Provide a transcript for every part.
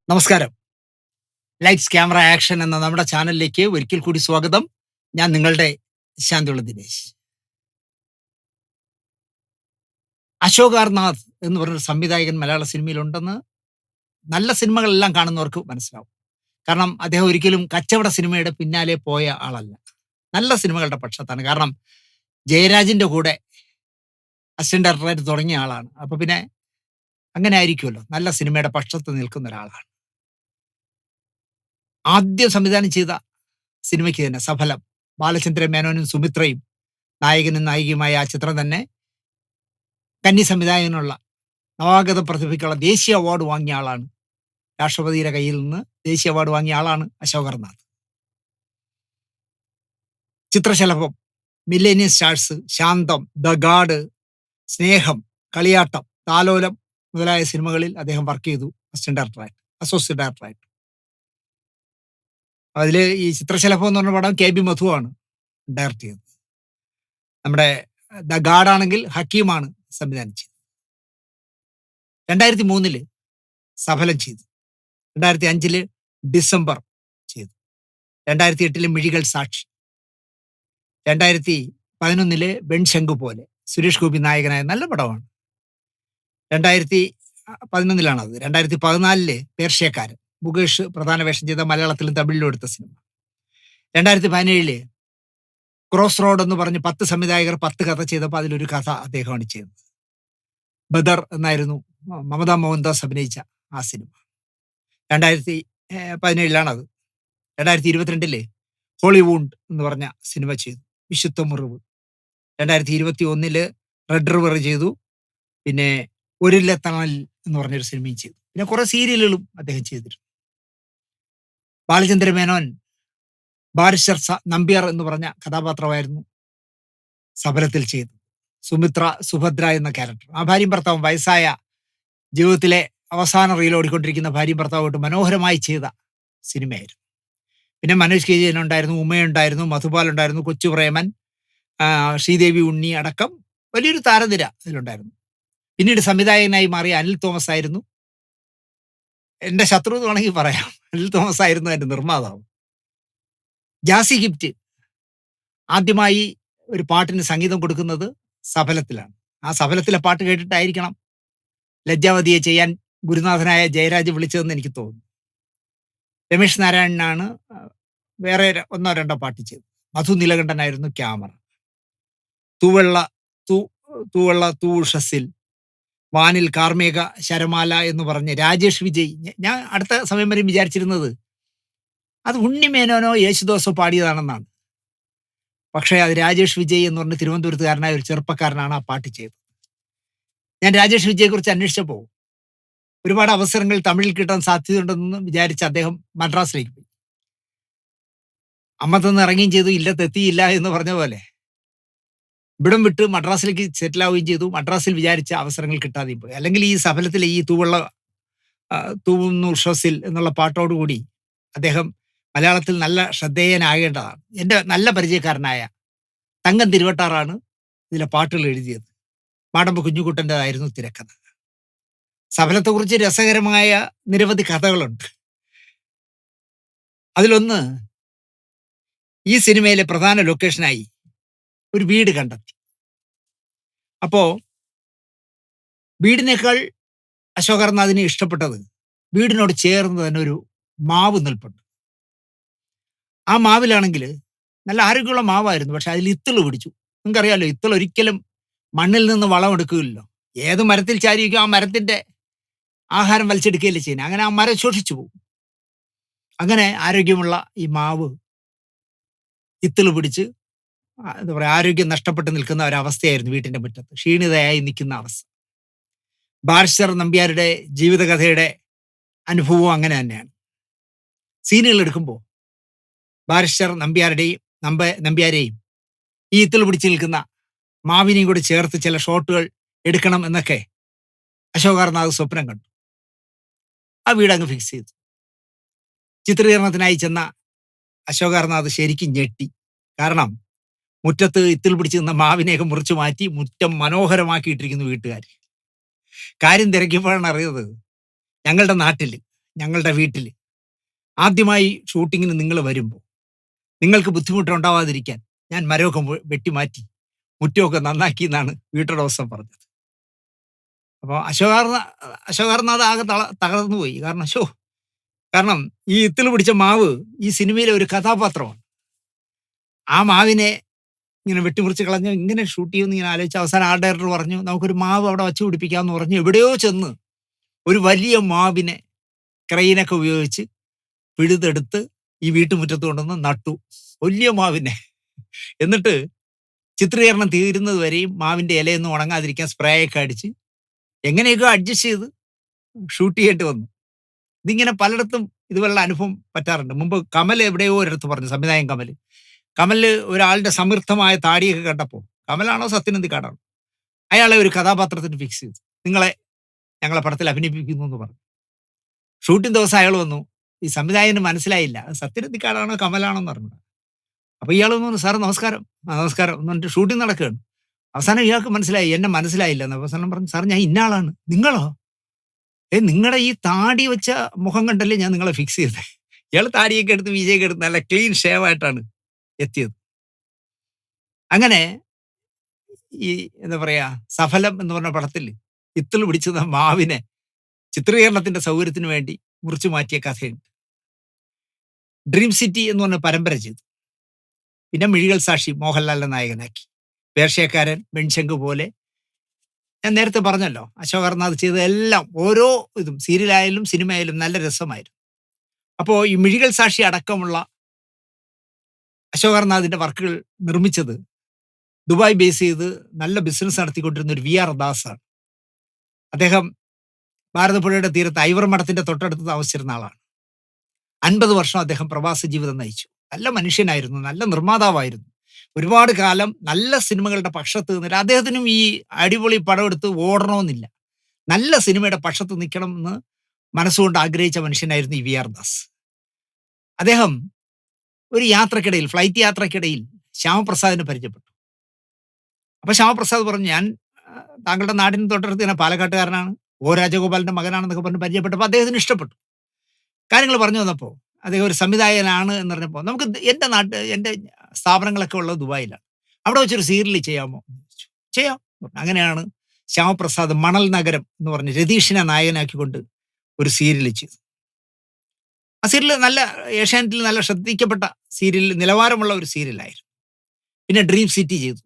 നമസ്കാരം. Lights camera action എന്ന നമ്മുടെ ചാനലിലേക്ക് ഒരിക്കൽ കൂടി സ്വാഗതം. ഞാൻ നിങ്ങളുടെ ശാന്തിയുള്ള ദിനേശ്. അശോക് ആർനാഥ് എന്ന് പറഞ്ഞൊരു സംവിധായകൻ മലയാള സിനിമയിലുണ്ടെന്ന് നല്ല സിനിമകളെല്ലാം കാണുന്നവർക്ക് മനസ്സിലാവും. കാരണം അദ്ദേഹം ഒരിക്കലും കച്ചവട സിനിമയുടെ പിന്നാലെ പോയ ആളല്ല. നല്ല സിനിമകളുടെ പക്ഷത്താണ്. കാരണം ജയരാജിന്റെ കൂടെ അസിസ്റ്റന്റ് ഡയറക്ടറായിട്ട് തുടങ്ങിയ ആളാണ്. അപ്പൊ പിന്നെ അങ്ങനെ ആയിരിക്കുമല്ലോ. നല്ല സിനിമയുടെ പക്ഷത്ത് നിൽക്കുന്ന ഒരാളാണ്. ആദ്യം സംവിധാനം ചെയ്ത സിനിമയ്ക്ക് തന്നെ സഫലം. ബാലചന്ദ്ര മേനോനും സുമിത്രയും നായകനും നായികയുമായ ആ ചിത്രം തന്നെ കന്നി സംവിധായകനുള്ള നവാഗത പ്രതിഭയ്ക്കുള്ള ദേശീയ അവാർഡ് വാങ്ങിയ ആളാണ്. രാഷ്ട്രപതിയുടെ കയ്യിൽ നിന്ന് ദേശീയ അവാർഡ് വാങ്ങിയ ആളാണ് അശോക് അർനാഥ്. ചിത്രശലഭം, മില്ലേനിയം സ്റ്റാർസ്, ശാന്തം, ദ ഗാർഡ്, സ്നേഹം, കളിയാട്ടം, താലോലം മുതലായ സിനിമകളിൽ അദ്ദേഹം വർക്ക് ചെയ്തു അസിസ്റ്റന്റ് ഡയറക്ടറായിട്ട്, അസോസിയേറ്റ് ഡയറക്ടറായിട്ട്. അതിൽ ഈ ചിത്രശലഭം എന്ന് പറഞ്ഞ പടം കെ ബി മധുവാണ് ഡയറക്ട് ചെയ്തത്. നമ്മുടെ ദ ഗാർഡ് ആണെങ്കിൽ ഹക്കീമാണ് സംവിധാനം ചെയ്തത്. 2003 സഫലം ചെയ്തു. 2005 ഡിസംബർ ചെയ്തു. 2008 മിഴികൾ സാക്ഷി. 2011 വെൺശംഖു പോലെ സുരേഷ് ഗോപി നായകനായ നല്ല പടമാണ്. 2011 2014 പേർഷ്യക്കാരൻ മുകേഷ് പ്രധാന വേഷം ചെയ്ത മലയാളത്തിലും തമിഴിലും എടുത്ത സിനിമ. 2017 ക്രോസ് റോഡ് എന്ന് പറഞ്ഞ് 10 സംവിധായകർ 10 കഥ ചെയ്തപ്പോൾ അതിലൊരു കഥ അദ്ദേഹമാണ് ചെയ്തത്. ബദർ എന്നായിരുന്നു മമത മോഹൻദാസ് അഭിനയിച്ച ആ സിനിമ. 2017 അത്. 2022 ഹോളിവുഡ് എന്ന് പറഞ്ഞ സിനിമ ചെയ്തു, വിശുദ്ധ മുറിവ്. 2021 റെഡ് റിവർ ചെയ്തു. പിന്നെ ഒരില്ല തണൽ എന്ന് പറഞ്ഞൊരു സിനിമയും ചെയ്തു. പിന്നെ കുറെ സീരിയലുകളും അദ്ദേഹം ചെയ്തിരുന്നു. ബാലചന്ദ്ര മേനോൻ ബാരിസ്റ്റർ നമ്പ്യാർ എന്ന് പറഞ്ഞ കഥാപാത്രമായിരുന്നു സഫലത്തിൽ ചെയ്തത്. സുമിത്ര സുഭദ്ര എന്ന ക്യാരക്ടർ. ആ ഭാര്യയും ഭർത്താവും വയസ്സായ ജീവിതത്തിലെ അവസാന റീൽ ഓടിക്കൊണ്ടിരിക്കുന്ന ഭാര്യയും ഭർത്താവുമായിട്ട് മനോഹരമായി ചെയ്ത സിനിമയായിരുന്നു. പിന്നെ മനോജ് കെ ജയൻ ഉണ്ടായിരുന്നു, ഉമ്മയുണ്ടായിരുന്നു, മധുപാൽ ഉണ്ടായിരുന്നു, കൊച്ചു പ്രേമൻ, ശ്രീദേവി ഉണ്ണി അടക്കം വലിയൊരു താരനിര അതിലുണ്ടായിരുന്നു. പിന്നീട് സംവിധായകനായി മാറിയ അനിൽ തോമസ് ആയിരുന്നു എന്റെ ശത്രു എന്ന് വേണമെങ്കിൽ പറയാം. അനിൽ തോമസ് ആയിരുന്നു അതിന്റെ നിർമ്മാതാവ്. ജാസി ഗിഫ്റ്റ് ആദ്യമായി ഒരു പാട്ടിന് സംഗീതം കൊടുക്കുന്നത് സഫലത്തിലാണ്. ആ സഫലത്തിലെ പാട്ട് കേട്ടിട്ടായിരിക്കണം ലജ്ജാവതിയെ ചെയ്യാൻ ഗുരുനാഥനായ ജയരാജ് വിളിച്ചതെന്ന് എനിക്ക് തോന്നുന്നു. രമേശ് നാരായണനാണ് വേറെ ഒന്നോ രണ്ടോ പാട്ട് ചെയ്തത്. മധു നീലകണ്ഠനായിരുന്നു ക്യാമറ. തൂവെള്ള തൂവെള്ള തൂഷസിൽ വാനിൽ കാർമേഘ ശരമാല എന്ന് പറഞ്ഞ് രാജേഷ് വിജയ്, ഞാൻ അടുത്ത സമയം വരെ വിചാരിച്ചിരുന്നത് അത് ഉണ്ണിമേനോനോ യേശുദാസോ പാടിയതാണെന്നാണ്. പക്ഷേ അത് രാജേഷ് വിജയ് എന്ന് പറഞ്ഞ് തിരുവനന്തപുരത്തുകാരനായ ഒരു ചെറുപ്പക്കാരനാണ് ആ പാട്ട് ചെയ്തത്. ഞാൻ രാജേഷ് വിജയെ കുറിച്ച് അന്വേഷിച്ചപ്പോൾ ഒരുപാട് അവസരങ്ങൾ തമിഴിൽ കിട്ടാൻ സാധ്യതയുണ്ടെന്ന് വിചാരിച്ച് അദ്ദേഹം മദ്രാസിലേക്ക് പോയി. അമ്മത്തന്ന് ഇറങ്ങുകയും ചെയ്തു, ഇല്ലത്തെത്തിയില്ല എന്ന് പറഞ്ഞ പോലെ ഇവിടം വിട്ട് മദ്രാസിലേക്ക് സെറ്റിൽ ആവുകയും ചെയ്തു. മദ്രാസിൽ വിചാരിച്ച അവസരങ്ങൾ കിട്ടാതെയും പോയി. അല്ലെങ്കിൽ ഈ സഫലത്തിലെ ഈ തൂവുന്നു ഉഷസ്സിൽ എന്നുള്ള പാട്ടോടുകൂടി അദ്ദേഹം മലയാളത്തിൽ നല്ല ശ്രദ്ധേയനാകേണ്ടതാണ്. എൻ്റെ നല്ല പരിചയക്കാരനായ തങ്കം തിരുവട്ടാറാണ് ഇതിലെ പാട്ടുകൾ എഴുതിയത്. മാടമ്പ് കുഞ്ഞുകുട്ടൻ്റെതായിരുന്നു തിരക്കഥ. സഫലത്തെക്കുറിച്ച് രസകരമായ നിരവധി കഥകളുണ്ട്. അതിലൊന്ന്, ഈ സിനിമയിലെ പ്രധാന ലൊക്കേഷനായി ഒരു വീട് കണ്ടെത്തി. അപ്പോ വീടിനേക്കാൾ അശോക് അർനാഥിനെ ഇഷ്ടപ്പെട്ടത് വീടിനോട് ചേർന്ന് തന്നെ ഒരു മാവ് നിൽപ്പുണ്ട്. ആ മാവിലാണെങ്കിൽ നല്ല ആരോഗ്യമുള്ള മാവായിരുന്നു, പക്ഷെ അതിൽ ഇത്തിള് പിടിച്ചു. നിങ്ങൾക്കറിയാലോ, ഇത്തിൾ ഒരിക്കലും മണ്ണിൽ നിന്ന് വളം എടുക്കുകയില്ലല്ലോ. ഏത് മരത്തിൽ ചാരിയിരിക്കും ആ മരത്തിന്റെ ആഹാരം വലിച്ചെടുക്കുകയല്ലേ ചെയ്യുന്നത്. അങ്ങനെ ആ മരം ശോഷിച്ചു പോകും. അങ്ങനെ ആരോഗ്യമുള്ള ഈ മാവ് ഇത്തിള് പിടിച്ച് എന്താ പറയുക, ആരോഗ്യം നഷ്ടപ്പെട്ട് നിൽക്കുന്ന ഒരവസ്ഥയായിരുന്നു വീട്ടിന്റെ മുറ്റത്ത്. ക്ഷീണിതയായി നിൽക്കുന്ന അവസ്ഥ. ബാരിസ്റ്റർ നമ്പ്യാരുടെ ജീവിതകഥയുടെ അനുഭവവും അങ്ങനെ തന്നെയാണ്. സീനുകൾ എടുക്കുമ്പോൾ ബാരിസ്റ്റർ നമ്പ്യാരെയും ഈ ഇത്തിൾ പിടിച്ച് നിൽക്കുന്ന മാവിനെയും കൂടി ചേർത്ത് ചില ഷോട്ടുകൾ എടുക്കണം എന്നൊക്കെ അശോക് അർനാഥ് സ്വപ്നം കണ്ടു. ആ വീട് അങ്ങ് ഫിക്സ് ചെയ്തു. ചിത്രീകരണത്തിനായി ചെന്ന അശോക് അർനാഥ് ശരിക്കും ഞെട്ടി. കാരണം മുറ്റത്ത് ഇത്തിൾ പിടിച്ച് നിന്ന മാവിനെയൊക്കെ മുറിച്ചു മാറ്റി മുറ്റം മനോഹരമാക്കിയിട്ടിരിക്കുന്നു വീട്ടുകാർ. കാര്യം തിരക്കിയപ്പോഴാണ് അറിയുന്നത്, ഞങ്ങളുടെ നാട്ടിൽ ഞങ്ങളുടെ വീട്ടിൽ ആദ്യമായി ഷൂട്ടിങ്ങിന് നിങ്ങൾ വരുമ്പോൾ നിങ്ങൾക്ക് ബുദ്ധിമുട്ടുണ്ടാവാതിരിക്കാൻ ഞാൻ മരമൊക്കെ വെട്ടിമാറ്റി മുറ്റമൊക്കെ നന്നാക്കി എന്നാണ് വീട്ടുടമസ്ഥൻ പറഞ്ഞത്. അപ്പോൾ അശോകാർനാഥ് ആകെ തകർന്നു പോയി. കാരണം ഈ ഇത്തിൾ പിടിച്ച മാവ് ഈ സിനിമയിലെ ഒരു കഥാപാത്രമാണ്. ആ മാവിനെ ഇങ്ങനെ വെട്ടിമുറിച്ച് കളഞ്ഞ് ഇങ്ങനെ ഷൂട്ട് ചെയ്യുമെന്ന് ഇങ്ങനെ ആലോചിച്ച് അവസാനം ആർട്ട് ഡയറക്ടർ പറഞ്ഞു നമുക്കൊരു മാവ് അവിടെ വച്ച് പിടിപ്പിക്കാമെന്ന് പറഞ്ഞു. എവിടെയോ ചെന്ന് ഒരു വലിയ മാവിനെ ക്രെയിനൊക്കെ ഉപയോഗിച്ച് പിഴുതെടുത്ത് ഈ വീട്ടുമുറ്റത്ത് കൊണ്ടുവന്ന് നട്ടു, വലിയ മാവിനെ. എന്നിട്ട് ചിത്രീകരണം തീരുന്നത് വരെയും മാവിൻ്റെ ഇലയൊന്നും ഉണങ്ങാതിരിക്കാൻ സ്പ്രേ ഒക്കെ അടിച്ച് എങ്ങനെയൊക്കെ അഡ്ജസ്റ്റ് ചെയ്ത് ഷൂട്ട് ചെയ്യേണ്ടി വന്നു. ഇതിങ്ങനെ പലയിടത്തും ഇതുപോലുള്ള അനുഭവം പറ്റാറുണ്ട്. മുമ്പ് കമൽ എവിടെയോ ഒരിടത്ത് പറഞ്ഞു, സംവിധായകൻ കമല് ഒരാളുടെ സമൃദ്ധമായ താടിയൊക്കെ കണ്ടപ്പോൾ, കമലാണോ സത്യനന്ദിക്കാടാണോ, അയാളെ ഒരു കഥാപാത്രത്തിന് ഫിക്സ് ചെയ്തു, നിങ്ങളെ ഞങ്ങളെ പടത്തിൽ അഭിനയിപ്പിക്കുന്നു എന്ന് പറഞ്ഞു. ഷൂട്ടിംഗ് ദിവസം അയാൾ വന്നു, ഈ സംവിധായകന് മനസ്സിലായില്ല അത് സത്യനന്ദിക്കാടാണോ കമലാണോ എന്ന് പറഞ്ഞു. അപ്പോൾ ഇയാൾ വന്നു, സാർ നമസ്കാരം. നമസ്കാരം എന്ന് പറഞ്ഞിട്ട് ഷൂട്ടിംഗ് നടക്കുകയാണ്. അവസാനം ഇയാൾക്ക് മനസ്സിലായി എന്നെ മനസ്സിലായില്ല എന്ന്. അവസാനം പറഞ്ഞു, സാർ ഞാൻ ഇന്നയാളാണ്. നിങ്ങളോ? നിങ്ങളുടെ ഈ താടി വെച്ച മുഖം കണ്ടല്ലേ ഞാൻ നിങ്ങളെ ഫിക്സ് ചെയ്തത്. ഇയാൾ താടിയൊക്കെ എടുത്ത് വിജയൊക്കെ എടുത്ത് നല്ല ക്ലീൻ ഷേവ് ആയിട്ടാണ് എത്തിയത്. അങ്ങനെ ഈ എന്താ പറയാ സഫലം എന്ന് പറഞ്ഞ പടത്തിൽ ഇത്തിൾ പിടിച്ചത് മാവിനെ ചിത്രീകരണത്തിന്റെ സൗകര്യത്തിന് വേണ്ടി മുറിച്ചു മാറ്റിയ കഥയുണ്ട്. ഡ്രീം സിറ്റി എന്ന് പറഞ്ഞ പരമ്പര ചെയ്തു. പിന്നെ മിഴികൾ സാക്ഷി മോഹൻലാലിനെ നായകനാക്കി. പേർഷ്യക്കാരൻ, വെൺശങ്ക് പോലെ ഞാൻ നേരത്തെ പറഞ്ഞല്ലോ, അശോകർനാഥ് ചെയ്തതെല്ലാം ഓരോ ഇതും സീരിയലായാലും സിനിമയായാലും നല്ല രസമായിരുന്നു. അപ്പോൾ ഈ മിഴികൾ സാക്ഷി അടക്കമുള്ള അശോകർനാഥിന്റെ വർക്കുകൾ നിർമ്മിച്ചത് ദുബായ് ബേസ് ചെയ്ത് നല്ല ബിസിനസ് നടത്തിക്കൊണ്ടിരുന്ന ഒരു VR ദാസാണ്. അദ്ദേഹം ഭാരതപ്പുഴയുടെ തീരത്ത് ഐവർ മഠത്തിന്റെ തൊട്ടടുത്ത് താമസിച്ചിരുന്ന ആളാണ്. 50 വർഷം അദ്ദേഹം പ്രവാസ ജീവിതം നയിച്ചു. നല്ല മനുഷ്യനായിരുന്നു, നല്ല നിർമ്മാതാവായിരുന്നു. ഒരുപാട് കാലം നല്ല സിനിമകളുടെ പക്ഷത്ത് നിന്നിട്ട്, അദ്ദേഹത്തിനും ഈ അടിപൊളി പടം എടുത്ത് ഓടണമെന്നില്ല, നല്ല സിനിമയുടെ പക്ഷത്ത് നിൽക്കണം എന്ന് മനസ്സുകൊണ്ട് ആഗ്രഹിച്ച മനുഷ്യനായിരുന്നു ഈ VR ദാസ്. അദ്ദേഹം ഒരു യാത്രക്കിടയിൽ, ഫ്ലൈറ്റ് യാത്രക്കിടയിൽ ശ്യാമപ്രസാദിനെ പരിചയപ്പെട്ടു. അപ്പൊ ശ്യാമപ്രസാദ് പറഞ്ഞു, ഞാൻ താങ്കളുടെ നാടിന് തൊട്ടടുത്ത് തന്നെ പാലക്കാട്ടുകാരനാണ്, രാജഗോപാലിന്റെ മകനാണെന്നൊക്കെ പറഞ്ഞ് പരിചയപ്പെട്ടപ്പോൾ അദ്ദേഹത്തിന് ഇഷ്ടപ്പെട്ടു. കാര്യങ്ങൾ പറഞ്ഞു വന്നപ്പോൾ അദ്ദേഹം ഒരു സംവിധായകനാണ് എന്ന് പറഞ്ഞപ്പോൾ, നമുക്ക് എൻ്റെ സ്ഥാപനങ്ങളൊക്കെ ഉള്ളത് ദുബായിലാണ്, അവിടെ വെച്ചൊരു സീരിയൽ ചെയ്യാമോ? ചെയ്യാം. അങ്ങനെയാണ് ശ്യാമപ്രസാദ് മണൽ നഗരം എന്ന് പറഞ്ഞ് രതീഷിനെ നായകനാക്കിക്കൊണ്ട് ഒരു സീരിയൽ ചെയ്തു. ആ സീരിയൽ നല്ല ഏഷ്യാനെറ്റിൽ നല്ല ശ്രദ്ധിക്കപ്പെട്ട സീരിയൽ, നിലവാരമുള്ള ഒരു സീരിയലായിരുന്നു. പിന്നെ ഡ്രീം സിറ്റി ചെയ്തു.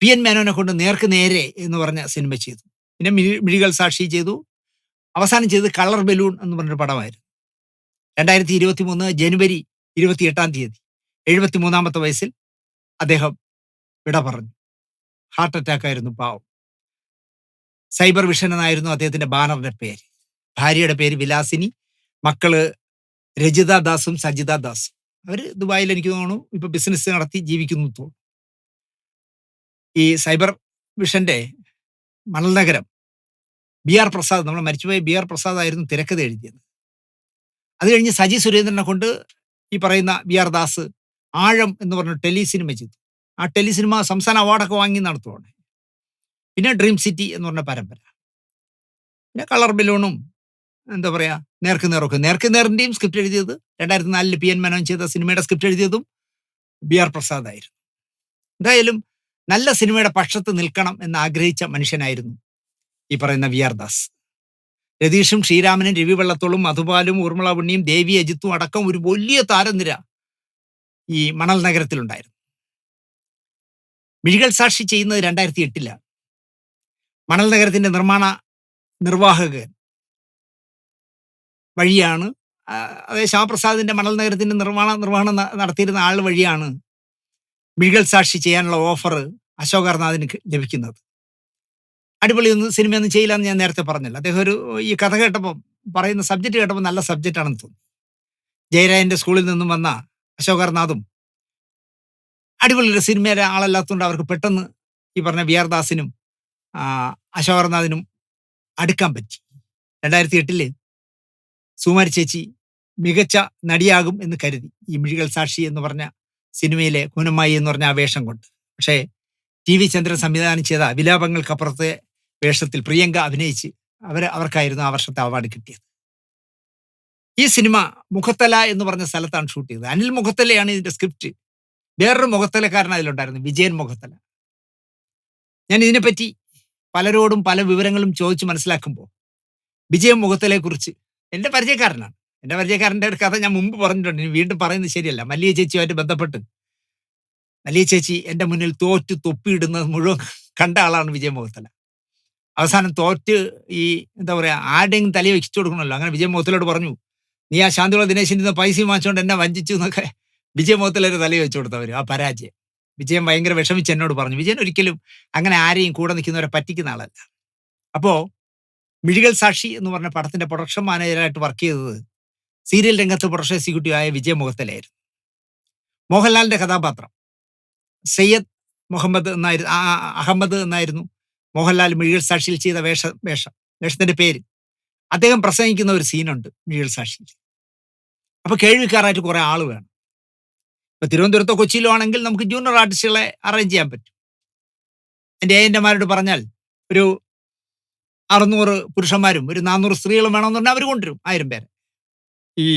PN മേനോനെ കൊണ്ട് നേർക്ക് നേരെ എന്ന് പറഞ്ഞ സിനിമ ചെയ്തു. പിന്നെ മിഴികൾ സാക്ഷി ചെയ്തു. അവസാനം ചെയ്ത് കളർ ബലൂൺ എന്ന് പറഞ്ഞൊരു പടമായിരുന്നു. 2023 ജനുവരി 28 73-ാമത്തെ വയസ്സിൽ അദ്ദേഹം വിട പറഞ്ഞു. ഹാർട്ട് അറ്റാക്ക് ആയിരുന്നു, പാവം. സൈബർ വിഷൻ എന്നായിരുന്നു അദ്ദേഹത്തിന്റെ ബാനറിന്റെ പേര്. ഭാര്യയുടെ പേര് വിലാസിനി, മക്കള് രജിത ദാസും സജിത ദാസും. അവര് ദുബായിൽ എനിക്ക് തോന്നുന്നു ഇപ്പൊ ബിസിനസ് നടത്തി ജീവിക്കുന്നു തോന്നുന്നു. ഈ സൈബർ വിഷന്റെ മണൽ നഗരം BR പ്രസാദ്, നമ്മൾ മരിച്ചുപോയ BR പ്രസാദ് ആയിരുന്നു തിരക്കഥ എഴുതിയത്. അത് കഴിഞ്ഞ് സജി സുരേന്ദ്രനെ കൊണ്ട് ഈ പറയുന്ന BR ദാസ് ആഴം എന്ന് പറഞ്ഞ ടെലിസിനിമ ചെയ്തു. ആ ടെലിസിനിമ സംസ്ഥാന അവാർഡൊക്കെ വാങ്ങി നടത്തുവാണ്. പിന്നെ ഡ്രീം സിറ്റി എന്ന് പറഞ്ഞ പരമ്പര, പിന്നെ കളർ ബലൂണും എന്താ പറയാ നേർക്ക് നേറിന്റെയും സ്ക്രിപ്റ്റ് എഴുതിയത് 2004 PN മേനോൻ ചെയ്ത സിനിമയുടെ സ്ക്രിപ്റ്റ് എഴുതിയതും BR പ്രസാദ് ആയിരുന്നു. എന്തായാലും നല്ല സിനിമയുടെ പക്ഷത്ത് നിൽക്കണം എന്ന് ആഗ്രഹിച്ച മനുഷ്യനായിരുന്നു ഈ പറയുന്ന VR ദാസ്. രതീഷും ശ്രീരാമനും രവി വെള്ളത്തോളും മധുപാലും ഊർമിള ഉണ്ണിയും ദേവി അജിത്തും അടക്കം ഒരു വലിയ താരനിര ഈ മണൽ നഗരത്തിലുണ്ടായിരുന്നു. മിഴികൾ സാക്ഷി ചെയ്യുന്നത് 2008 മണൽ നഗരത്തിന്റെ നിർവാഹകൻ വഴിയാണ്, അതായത് ശ്യാമപ്രസാദിന്റെ മണൽ നഗരത്തിന്റെ നിർവഹണം നടത്തിയിരുന്ന ആൾ വഴിയാണ് മിഴികൾ സാക്ഷി ചെയ്യാനുള്ള ഓഫർ അശോകർനാഥിന് ലഭിക്കുന്നത്. അടിപൊളിയൊന്നും സിനിമയൊന്നും ചെയ്യില്ലെന്ന് ഞാൻ നേരത്തെ പറഞ്ഞല്ലോ. അദ്ദേഹം ഈ കഥ കേട്ടപ്പോൾ, പറയുന്ന സബ്ജക്റ്റ് കേട്ടപ്പോൾ നല്ല സബ്ജക്റ്റ് ആണെന്ന് തോന്നി. ജയരാജന്റെ സ്കൂളിൽ നിന്നും വന്ന അശോകർനാഥും അടിപൊളി ഒരു സിനിമയുടെ ആളല്ലാത്തതുകൊണ്ട് അവർക്ക് പെട്ടെന്ന് ഈ പറഞ്ഞ VR ദാസിനും അശോകർനാഥിനും അടുക്കാൻ പറ്റി. 2008 സുമാരി ചേച്ചി മികച്ച നടിയാകും എന്ന് കരുതി ഈ മിഴികൾ സാക്ഷി എന്ന് പറഞ്ഞ സിനിമയിലെ കുനമ്മായി എന്ന് പറഞ്ഞ ആ വേഷം കൊണ്ട്. പക്ഷേ TV ചന്ദ്രൻ സംവിധാനം ചെയ്ത വിലാപങ്ങൾക്കപ്പുറത്തെ വേഷത്തിൽ പ്രിയങ്ക അഭിനയിച്ച് അവർക്കായിരുന്നു ആ വർഷത്തെ അവാർഡ് കിട്ടിയത്. ഈ സിനിമ മുഖത്തല എന്ന് പറഞ്ഞ സ്ഥലത്താണ് ഷൂട്ട് ചെയ്തത്. അനിൽ മുഖത്തലയാണ് ഇതിന്റെ സ്ക്രിപ്റ്റ്. വേറൊരു മുഖത്തലക്കാരൻ അതിലുണ്ടായിരുന്നു, വിജയൻ മുഖത്തല. ഞാൻ ഇതിനെപ്പറ്റി പലരോടും പല വിവരങ്ങളും ചോദിച്ച് മനസ്സിലാക്കുമ്പോൾ വിജയൻ മുഖത്തലയെക്കുറിച്ച് എന്റെ പരിചയക്കാരനാണ്. എന്റെ പരിചയക്കാരന്റെ ഒരു കഥ ഞാൻ മുമ്പ് പറഞ്ഞിട്ടുണ്ട്. ഇനി വീണ്ടും പറയുന്നത് ശരിയല്ല. മല്ലിക ചേച്ചിയുമായിട്ട് ബന്ധപ്പെട്ട് മല്ലിക ചേച്ചി എന്റെ മുന്നിൽ തോറ്റ് തൊപ്പിയിടുന്നത് മുഴുവൻ കണ്ട ആളാണ് വിജയൻ മുഖത്തല. അവസാനം തോറ്റ് ഈ എന്താ പറയാ ആരുടെയും തലയെ വെച്ചു കൊടുക്കണമല്ലോ. അങ്ങനെ വിജയൻ മുഖത്തലോട് പറഞ്ഞു, നീ ആ ശാന്തിയുള്ള ദിനേശിന്റെ നിന്ന് പൈസയും വാങ്ങിച്ചുകൊണ്ട് എന്നെ വഞ്ചിച്ചു എന്നൊക്കെ വിജയൻ മുഖത്തലൊരു തലയെ വെച്ചു കൊടുത്തവർ ആ പരാജയം. വിജയൻ ഭയങ്കര വിഷമിച്ച് എന്നോട് പറഞ്ഞു. വിജയൻ ഒരിക്കലും അങ്ങനെ ആരെയും കൂടെ നിൽക്കുന്നവരെ പറ്റിക്കുന്ന ആളല്ല. അപ്പോ മിഴികൾ സാക്ഷി എന്ന് പറഞ്ഞ പടത്തിന്റെ പ്രൊഡക്ഷൻ മാനേജറായിട്ട് വർക്ക് ചെയ്തത് സീരിയൽ രംഗത്ത് പ്രൊഡക്ഷൻ എക്സിക്യൂട്ടീവ് ആയ വിജയ് മുഖത്തലായിരുന്നു. മോഹൻലാലിന്റെ കഥാപാത്രം സയ്യദ് മുഹമ്മദ് എന്നായിരുന്നു, അഹമ്മദ് എന്നായിരുന്നു മോഹൻലാൽ മിഴികൾ സാക്ഷിയിൽ ചെയ്ത വേഷത്തിന്റെ പേര്. അദ്ദേഹം പ്രസംഗിക്കുന്ന ഒരു സീനുണ്ട് മിഴികൾ സാക്ഷിയിൽ. അപ്പൊ കേൾവിക്കാരായിട്ട് കുറെ ആള് വേണം. ഇപ്പൊ തിരുവനന്തപുരത്തോ കൊച്ചിയിലോ ആണെങ്കിൽ നമുക്ക് ജൂനിയർ ആർട്ടിസ്റ്റുകളെ അറേഞ്ച് ചെയ്യാൻ പറ്റും. എന്റെ ഏജന്റുമാരോട് പറഞ്ഞാൽ ഒരു 600 പുരുഷന്മാരും ഒരു 400 സ്ത്രീകളും വേണമെന്നുണ്ടെങ്കിൽ അവർ കൊണ്ടുവരും 1000 പേരെ. ഈ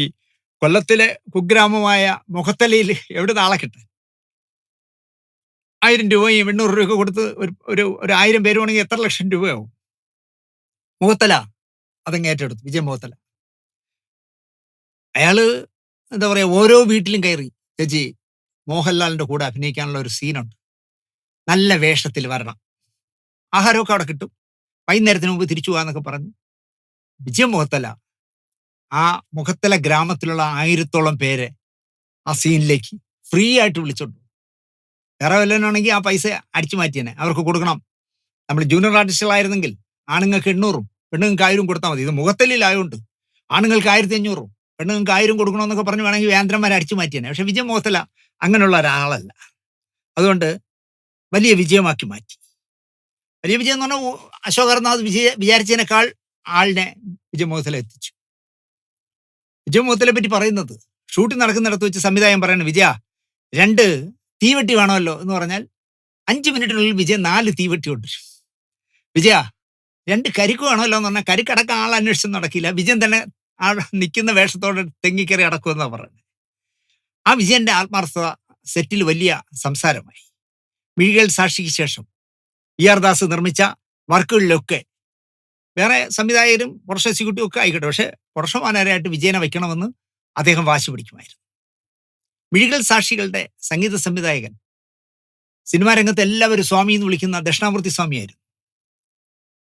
കൊല്ലത്തിലെ കുഗ്രാമമായ മുഖത്തലയിൽ എവിടെ ആളെ കിട്ടാൻ? 1000 രൂപയും 800 രൂപയൊക്കെ കൊടുത്ത് ഒരു 1000 പേര് വേണമെങ്കിൽ എത്ര ലക്ഷം രൂപയാവും? മുഖത്തല അതങ്ങ് ഏറ്റെടുത്തു, വിജയ് മുഖത്തല. അയാള് എന്താ പറയാ, ഓരോ വീട്ടിലും കയറി, ചേച്ചി മോഹൻലാലിന്റെ കൂടെ അഭിനയിക്കാനുള്ള ഒരു സീനുണ്ട്, നല്ല വേഷത്തിൽ വരണം, ആഹാരമൊക്കെ അവിടെ കിട്ടും, വൈകുന്നേരത്തിന് മുമ്പ് തിരിച്ചു പോകാന്നൊക്കെ പറഞ്ഞ് വിജയ് മുഖത്തല ആ മുഖത്തല ഗ്രാമത്തിലുള്ള 1000-ഓളം പേരെ ആ സീനിലേക്ക് ഫ്രീ ആയിട്ട് വിളിച്ചോണ്ടു. വേറെ വല്ലവനാണെങ്കിൽ ആ പൈസ അടിച്ചു മാറ്റിയേനെ, അവർക്ക് കൊടുക്കണം. നമ്മൾ ജൂനിയർ ആർട്ടിസ്റ്റുകളായിരുന്നെങ്കിൽ ആണുങ്ങൾക്ക് 800-ഉം പെണ്ണുങ്ങൾക്ക് 1000-ഉം കൊടുത്താൽ മതി. ഇത് മുഖത്തലിലായോണ്ട് ആണുങ്ങൾക്ക് 1500-ഉം പെണ്ണുങ്ങൾക്ക് 1000 കൊടുക്കണമെന്നൊക്കെ പറഞ്ഞ് വേണമെങ്കിൽ വേന്ദ്രന്മാരെ അടിച്ചു മാറ്റിയേനെ. പക്ഷെ വിജയ് മുഖത്തല അങ്ങനെയുള്ള ഒരാളല്ല. അതുകൊണ്ട് വലിയ വിജയമാക്കി മാറ്റി. വലിയ വിജയം എന്ന് പറഞ്ഞാൽ അശോക് അർനാഥ് വിചാരിച്ചതിനേക്കാൾ ആളിനെ വിജയ് മുഖത്തല എത്തിച്ചു. വിജയ് മുഖത്തലെ പറ്റി പറയുന്നത്, ഷൂട്ടിംഗ് നടക്കുന്നിടത്ത് വെച്ച് സംവിധായകൻ പറയുന്നത്, വിജയ 2 തീവെട്ടി വേണമല്ലോ എന്ന് പറഞ്ഞാൽ 5 മിനിറ്റിനുള്ളിൽ വിജയ് 4 തീവെട്ടി കൊണ്ടുവരും. വിജയ 2 കരിക്ക് വേണമല്ലോ എന്ന് പറഞ്ഞാൽ കരിക്കടക്കം ആൾ അന്വേഷിച്ച് നടക്കില്ല, വിജയൻ തന്നെ ആ നിൽക്കുന്ന വേഷത്തോടെ തെങ്ങിക്കറി അടക്കുമെന്നാണ് പറയുന്നത്. ആ വിജയന്റെ ആത്മാർത്ഥത സെറ്റിൽ വലിയ സംസാരമായി. മിഴികൾ സാക്ഷിക്ക് ശേഷം ആർ ദാസ് നിർമ്മിച്ച വർക്കുകളിലൊക്കെ വേറെ സംവിധായകരും പ്രൊഡക്ഷൻ എക്സിക്യൂട്ടീവും ഒക്കെ ആയിക്കോട്ടെ, പക്ഷെ പ്രൊഡക്ഷൻ മാനേജരായിട്ട് വിജയനെ വയ്ക്കണമെന്ന് അദ്ദേഹം വാശി പിടിക്കുമായിരുന്നു. മിഴികൾ സാക്ഷികളുടെ സംഗീത സംവിധായകൻ സിനിമാ രംഗത്ത് എല്ലാവരും സ്വാമി എന്ന് വിളിക്കുന്ന ദക്ഷിണാമൂർത്തി സ്വാമിയായിരുന്നു.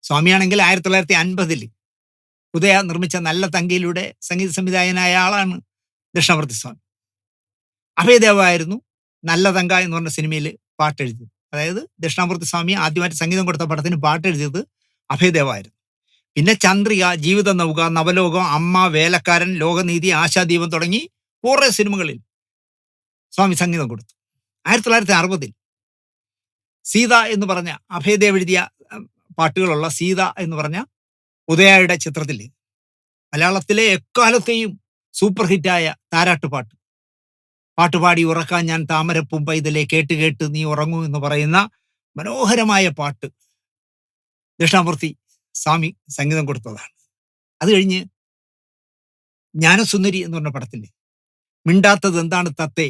സ്വാമിയാണെങ്കിൽ 1950-ൽ ഉദയ നിർമ്മിച്ച നല്ല തങ്കയിലൂടെ സംഗീത സംവിധായകനായ ആളാണ് ദക്ഷിണാമൂർത്തി സ്വാമി. അഭയദേവായിരുന്നു നല്ല തങ്ക എന്ന് പറഞ്ഞ സിനിമയിൽ പാട്ടെഴുതിയത്. അതായത് ദക്ഷിണാമൂർത്തി സ്വാമി ആദ്യമായിട്ട് സംഗീതം കൊടുത്ത പടത്തിന് പാട്ടെഴുതിയത് അഭയദേവായിരുന്നു. പിന്നെ ചന്ദ്രിക, ജീവിത നൗക, നവലോകം, അമ്മ, വേലക്കാരൻ, ലോകനീതി, ആശാദീപം തുടങ്ങി കുറേ സിനിമകളിൽ സ്വാമി സംഗീതം കൊടുത്തു. 1960-ൽ സീത എന്ന് പറഞ്ഞ അഭയദേവ് എഴുതിയ പാട്ടുകളുള്ള സീത എന്ന് പറഞ്ഞ ഉദയയുടെ ചിത്രത്തിൽ മലയാളത്തിലെ എക്കാലത്തെയും സൂപ്പർ ഹിറ്റായ താരാട്ടുപാട്ട്, പാട്ടുപാടി ഉറക്കാൻ ഞാൻ താമരപ്പും പൈതലെ കേട്ട് കേട്ട് നീ ഉറങ്ങൂ എന്ന് പറയുന്ന മനോഹരമായ പാട്ട് ദക്ഷിണാമൂർത്തി സ്വാമി സംഗീതം കൊടുത്തതാണ്. അത് കഴിഞ്ഞ് ജ്ഞാനസുന്ദരി എന്ന് പറഞ്ഞ പടത്തിൽ മിണ്ടാത്തത് എന്താണ് തത്തേ,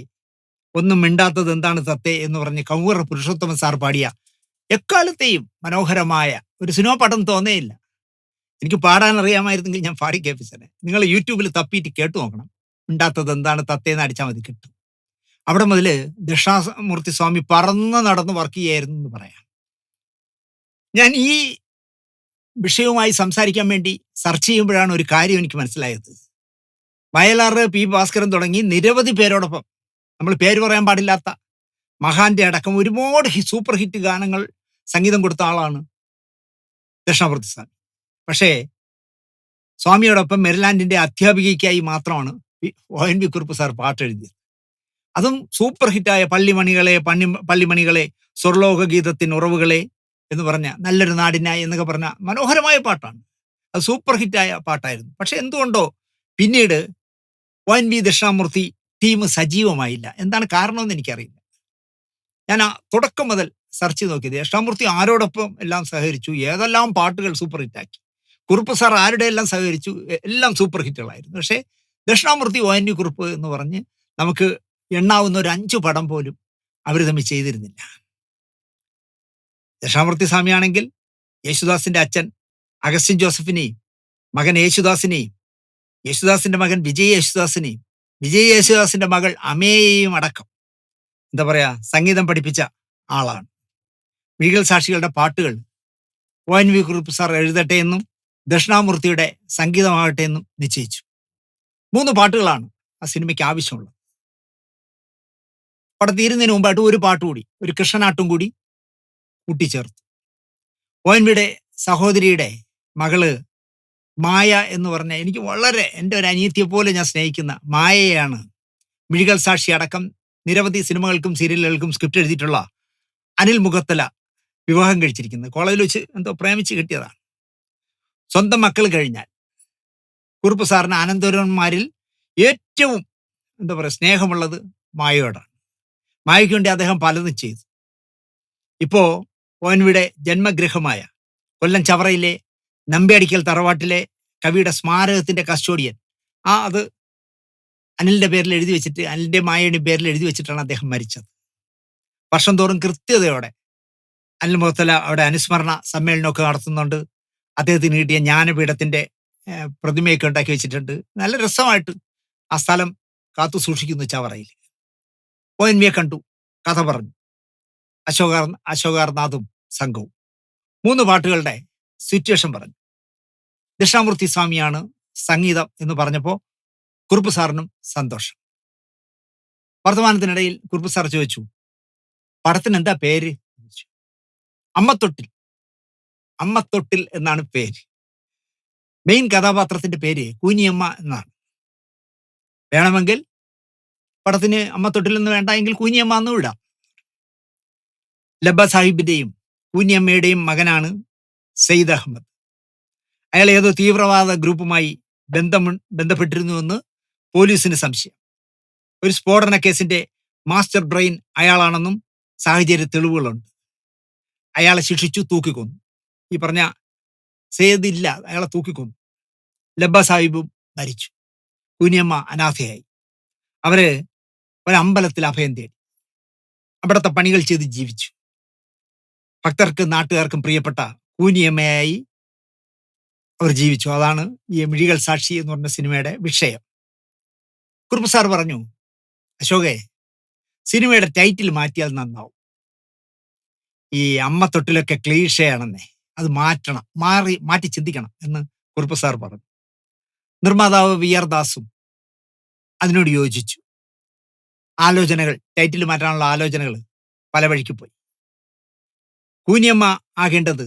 ഒന്നും മിണ്ടാത്തത് എന്താണ് തത്തേ എന്ന് പറഞ്ഞ് കൗവർ പുരുഷോത്തമൻ സാർ പാടിയ എക്കാലത്തെയും മനോഹരമായ ഒരു സിനിമ പാട്ടൊന്നും തോന്നേയില്ല. എനിക്ക് പാടാൻ അറിയാമായിരുന്നെങ്കിൽ ഞാൻ പാടി കേൾപ്പിച്ചത്. നിങ്ങൾ യൂട്യൂബിൽ തപ്പിയിട്ട് കേട്ടു നോക്കണം. മിണ്ടാത്തത് എന്താണ് തത്തേന്ന് അടിച്ചാൽ മതി, കിട്ടും. അവിടെ മുതൽ ദക്ഷിണാമൂർത്തി സ്വാമി പറന്ന് നടന്ന് വർക്ക് ചെയ്യായിരുന്നു എന്ന് പറയാം. ഞാൻ ഈ വിഷയവുമായി സംസാരിക്കാൻ വേണ്ടി സെർച്ച് ചെയ്യുമ്പോഴാണ് ഒരു കാര്യം എനിക്ക് മനസ്സിലായത്. വയലാർ, പി ഭാസ്കരൻ തുടങ്ങി നിരവധി പേരോടൊപ്പം, നമ്മൾ പേര് പറയാൻ പാടില്ലാത്ത മഹാന്റെ അടക്കം ഒരുപാട് സൂപ്പർ ഹിറ്റ് ഗാനങ്ങൾ സംഗീതം കൊടുത്ത ആളാണ് ദക്ഷിണാമൂർത്തി സ്വാമി. പക്ഷേ സ്വാമിയോടൊപ്പം മെരിലാൻഡിന്റെ അധ്യാപികയ്ക്കായി മാത്രമാണ് ONV കുറുപ്പ് സാർ പാട്ടെഴുതിയത്. അതും സൂപ്പർ ഹിറ്റായ പള്ളിമണികളെ സ്വർലോക ഗീതത്തിന് ഉറവുകളെ എന്ന് പറഞ്ഞ നല്ലൊരു നാടിനായി എന്നൊക്കെ പറഞ്ഞ മനോഹരമായ പാട്ടാണ്. അത് സൂപ്പർ ഹിറ്റായ പാട്ടായിരുന്നു. പക്ഷെ എന്തുകൊണ്ടോ പിന്നീട് ONV ദക്ഷിണാമൂർത്തി ടീം സജീവമായില്ല. എന്താണ് കാരണമെന്ന് എനിക്കറിയില്ല. ഞാൻ തുടക്കം മുതൽ സെർച്ച് ചെയ്ത് നോക്കിയത് ദക്ഷിണാമൂർത്തി ആരോടൊപ്പം എല്ലാം സഹകരിച്ചു, ഏതെല്ലാം പാട്ടുകൾ സൂപ്പർ ഹിറ്റാക്കി, കുറുപ്പ് സാർ ആരുടെ എല്ലാം സഹകരിച്ചു, എല്ലാം സൂപ്പർ ഹിറ്റുകളായിരുന്നു. പക്ഷേ Dakshinamoorthy O N V Kurup എന്ന് പറഞ്ഞ് നമുക്ക് എണ്ണാവുന്ന ഒരു 5 പടം പോലും അവർ തമ്മിൽ ചെയ്തിരുന്നില്ല. ദക്ഷിണാമൂർത്തി സ്വാമിയാണെങ്കിൽ യേശുദാസിന്റെ അച്ഛൻ അഗസ്റ്റിൻ ജോസഫിനെയും മകൻ യേശുദാസിനെയും യേശുദാസിന്റെ മകൻ വിജയ് യേശുദാസിനെയും വിജയ് യേശുദാസിന്റെ മകൾ അമേയെയും അടക്കം എന്താ പറയാ സംഗീതം പഠിപ്പിച്ച ആളാണ്. മിഴികൾ സാക്ഷികളുടെ പാട്ടുകൾ O N V Kurup sir എഴുതട്ടെ എന്നും ദക്ഷിണാമൂർത്തിയുടെ സംഗീതമാകട്ടെ എന്നും നിശ്ചയിച്ചു. 3 പാട്ടുകളാണ് ആ സിനിമയ്ക്ക് ആവശ്യമുള്ളത്. പടം തീരുന്നതിന് മുമ്പായിട്ട് ഒരു പാട്ട് കൂടി, ഒരു കൃഷ്ണനാട്ടും കൂടി കൂട്ടിച്ചേർത്തു. ഒ എൻ വിയുടെ സഹോദരിയുടെ മകള് മായ എന്ന് പറഞ്ഞ എനിക്ക് വളരെ എൻ്റെ ഒരു അനിയത്തിയെ പോലെ ഞാൻ സ്നേഹിക്കുന്ന മായയാണ് മിഴികൾ സാക്ഷി അടക്കം നിരവധി സിനിമകൾക്കും സീരിയലുകൾക്കും സ്ക്രിപ്റ്റ് എഴുതിയിട്ടുള്ള അനിൽ മുഖത്തല വിവാഹം കഴിച്ചിരിക്കുന്നത്. കോളേജിൽ വെച്ച് എന്തോ പ്രേമിച്ച് കിട്ടിയതാണ്. സ്വന്തം മക്കൾ കഴിഞ്ഞാൽ കുറുപ്പ് സാറിന് അനന്തരന്മാരിൽ ഏറ്റവും എന്താ പറയുക സ്നേഹമുള്ളത് മായയോടാണ്. മായയ്ക്ക് വേണ്ടി അദ്ദേഹം പലതും ചെയ്തു. ഇപ്പോ ഒ എൻ വിയുടെ ജന്മഗൃഹമായ കൊല്ലം ചവറയിലെ നമ്പ്യാടിക്കൽ തറവാട്ടിലെ കവിയുടെ സ്മാരകത്തിന്റെ കസ്റ്റോഡിയൻ അത് അനിലിന്റെ പേരിൽ എഴുതി വെച്ചിട്ട് അനിലിന്റെ മായയുടെ പേരിൽ എഴുതി വെച്ചിട്ടാണ് അദ്ദേഹം മരിച്ചത്. വർഷം തോറും കൃത്യതയോടെ അനിൽ മുഖത്തല അവിടെ അനുസ്മരണ സമ്മേളനമൊക്കെ നടത്തുന്നുണ്ട്. അദ്ദേഹത്തിന് കിട്ടിയ ജ്ഞാനപീഠത്തിന്റെ പ്രതിമയൊക്കെ ഉണ്ടാക്കി വെച്ചിട്ടുണ്ട്. നല്ല രസമായിട്ട് ആ സ്ഥലം കാത്തു സൂക്ഷിക്കുന്നു ചവറയിൽ. ഒ എൻ വിയെ കണ്ടു, കഥ പറഞ്ഞു. അശോകാർനാഥും സംഘവും 3 പാട്ടുകളുടെ സിറ്റുവേഷൻ പറഞ്ഞു. ദക്ഷിണാമൂർത്തി സ്വാമിയാണ് സംഗീതം എന്ന് പറഞ്ഞപ്പോൾ കുറുപ്പ് സാറിനും സന്തോഷം. വർത്തമാനത്തിനിടയിൽ കുറുപ്പ് സാർ ചോദിച്ചു, പടത്തിന് എന്താ പേര്? അമ്മത്തൊട്ടിൽ. അമ്മത്തൊട്ടിൽ എന്നാണ് പേര്. മെയിൻ കഥാപാത്രത്തിന്റെ പേര് കൂനിയമ്മ എന്നാണ്. വേണമെങ്കിൽ പടത്തിന് അമ്മത്തൊട്ടിൽ എന്ന് വേണ്ട എങ്കിൽ കൂനിയമ്മ എന്നും ഇടാം. ലബ്ബ സാഹിബിന്റെയും കൂനിയമ്മയുടെയും മകനാണ് സയ്യിദ് അഹമ്മദ്. അയാൾ ഏതോ തീവ്രവാദ ഗ്രൂപ്പുമായി ബന്ധപ്പെട്ടിരുന്നുവെന്ന് പോലീസിന് സംശയം. ഒരു സ്ഫോടന കേസിന്റെ മാസ്റ്റർ ബ്രെയിൻ അയാളാണെന്നും സാഹചര്യ തെളിവുകളുണ്ട്. അയാളെ ശിക്ഷിച്ചു, തൂക്കിക്കൊന്നു. ഈ പറഞ്ഞ സയ്യിദ് ഇല്ല, അയാളെ തൂക്കിക്കൊന്നു. ലബ്ബ സാഹിബും മരിച്ചു. കൂനിയമ്മ അനാഥയായി. അവര് ഒരമ്പലത്തിൽ അഭയം തേടി അവിടുത്തെ പണികൾ ചെയ്ത് ജീവിച്ചു. ഭക്തർക്കും നാട്ടുകാർക്കും പ്രിയപ്പെട്ട കൂനിയമ്മയായി അവർ ജീവിച്ചു. അതാണ് ഈ മിഴികൾ സാക്ഷി എന്ന് പറഞ്ഞ സിനിമയുടെ വിഷയം. കുറുപ്പ് സാർ പറഞ്ഞു, അശോകേ, സിനിമയുടെ ടൈറ്റിൽ മാറ്റിയാൽ നന്നാവും. ഈ അമ്മത്തൊട്ടിലൊക്കെ ക്ലീഷയാണെന്നേ, അത് മാറ്റണം, മാറ്റി ചിന്തിക്കണം എന്ന് കുറുപ്പ് സാർ പറഞ്ഞു. നിർമ്മാതാവ് വി ആർ ദാസും അതിനോട് യോജിച്ചു. ടൈറ്റിൽ മാറ്റാനുള്ള ആലോചനകൾ പല വഴിക്ക് പോയി. കൂനിയമ്മ ആകേണ്ടത്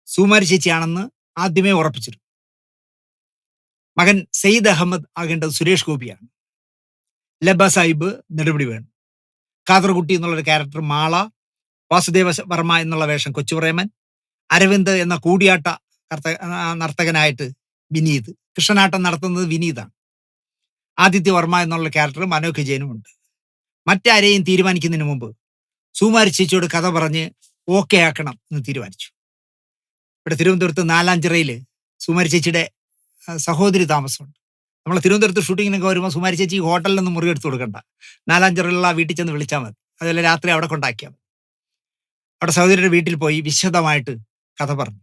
സുകുമാരി ചേച്ചിയാണെന്ന് ആദ്യമേ ഉറപ്പിച്ചിരുന്നു. മകൻ സയ്യിദ് അഹമ്മദ് ആകേണ്ടത് സുരേഷ് ഗോപിയാണ്. ലബ്ബ സാഹിബ് നെടുമുടി വേണു. കാതർകുട്ടി എന്നുള്ളൊരു ക്യാരക്ടർ മാള, വാസുദേവ വർമ്മ എന്നുള്ള വേഷം കൊച്ചുപ്രേമൻ, അരവിന്ദ് എന്ന കൂടിയാട്ട നർത്തകനായിട്ട് വിനീത്, കൃഷ്ണനാട്ടം നടത്തുന്നത് വിനീതാണ്. ആദിത്യ വർമ്മ എന്നുള്ള ക്യാരക്ടർ മനോജ് ജെയിനും ഉണ്ട്. മറ്റാരെയും തീരുമാനിക്കുന്നതിന് മുമ്പ് സുകുമാരി ചേച്ചിയോട് കഥ പറഞ്ഞ് ഓക്കെ ആക്കണം എന്ന് തീരുമാനിച്ചു. ഇവിടെ തിരുവനന്തപുരത്ത് നാലാഞ്ചിറയില് സുകുമാരി ചേച്ചിയുടെ സഹോദരി താമസമുണ്ട്. നമ്മൾ തിരുവനന്തപുരത്ത് ഷൂട്ടിങ്ങിനൊക്കെ വരുമ്പോൾ സുകുമാരി ചേച്ചി ഹോട്ടലിൽ നിന്ന് മുറി എടുത്ത് കൊടുക്കണ്ട, നാലാഞ്ചിറയിലുള്ള വീട്ടിൽ ചെന്ന് വിളിച്ചാൽ മതി. അതുപോലെ രാത്രി അവിടെ കൊണ്ടാക്കിയാൽ മതി. അവിടെ സഹോദരിയുടെ വീട്ടിൽ പോയി വിശദമായിട്ട് കഥ പറഞ്ഞു.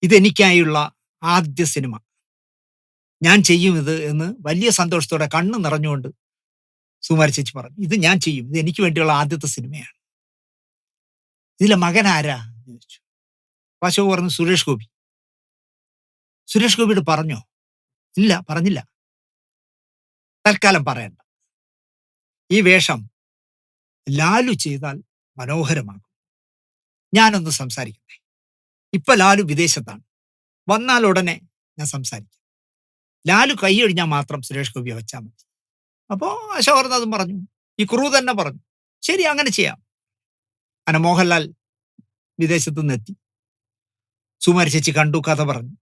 ഇതെനിക്കായുള്ള ആദ്യ സിനിമ, ഞാൻ ചെയ്യും ഇത് എന്ന് വലിയ സന്തോഷത്തോടെ കണ്ണ് നിറഞ്ഞുകൊണ്ട് സുകുമാരി ചേച്ചി പറഞ്ഞു. ഇത് ഞാൻ ചെയ്യും, ഇത് എനിക്ക് വേണ്ടിയുള്ള ആദ്യത്തെ സിനിമയാണ്. ഇതിലെ മകൻ ആരാ എന്ന് ചോദിച്ചു. അശോക് പറഞ്ഞു, സുരേഷ് ഗോപി. സുരേഷ് ഗോപിയോട് പറഞ്ഞോ? ഇല്ല, പറഞ്ഞില്ല. തൽക്കാലം പറയണ്ട. ഈ വേഷം ലാലു ചെയ്താൽ മനോഹരമാകും. ഞാനൊന്ന് സംസാരിക്കട്ടെ. ഇപ്പൊ ലാലു വിദേശത്താണ്, വന്നാൽ ഉടനെ ഞാൻ സംസാരിക്കും. ലാലു കൈയൊഴിഞ്ഞാൽ മാത്രം സുരേഷ് ഗോപിയെ വെച്ചാൽ മതി. അപ്പോ അശോക് അതും പറഞ്ഞു. ഈ കുറു തന്നെ പറഞ്ഞു, ശരി അങ്ങനെ ചെയ്യാം. അങ്ങനെ മോഹൻലാൽ വിദേശത്ത് നിന്ന് എത്തി. സുകുമാരി ചേച്ചി കണ്ടു, കഥ പറഞ്ഞു.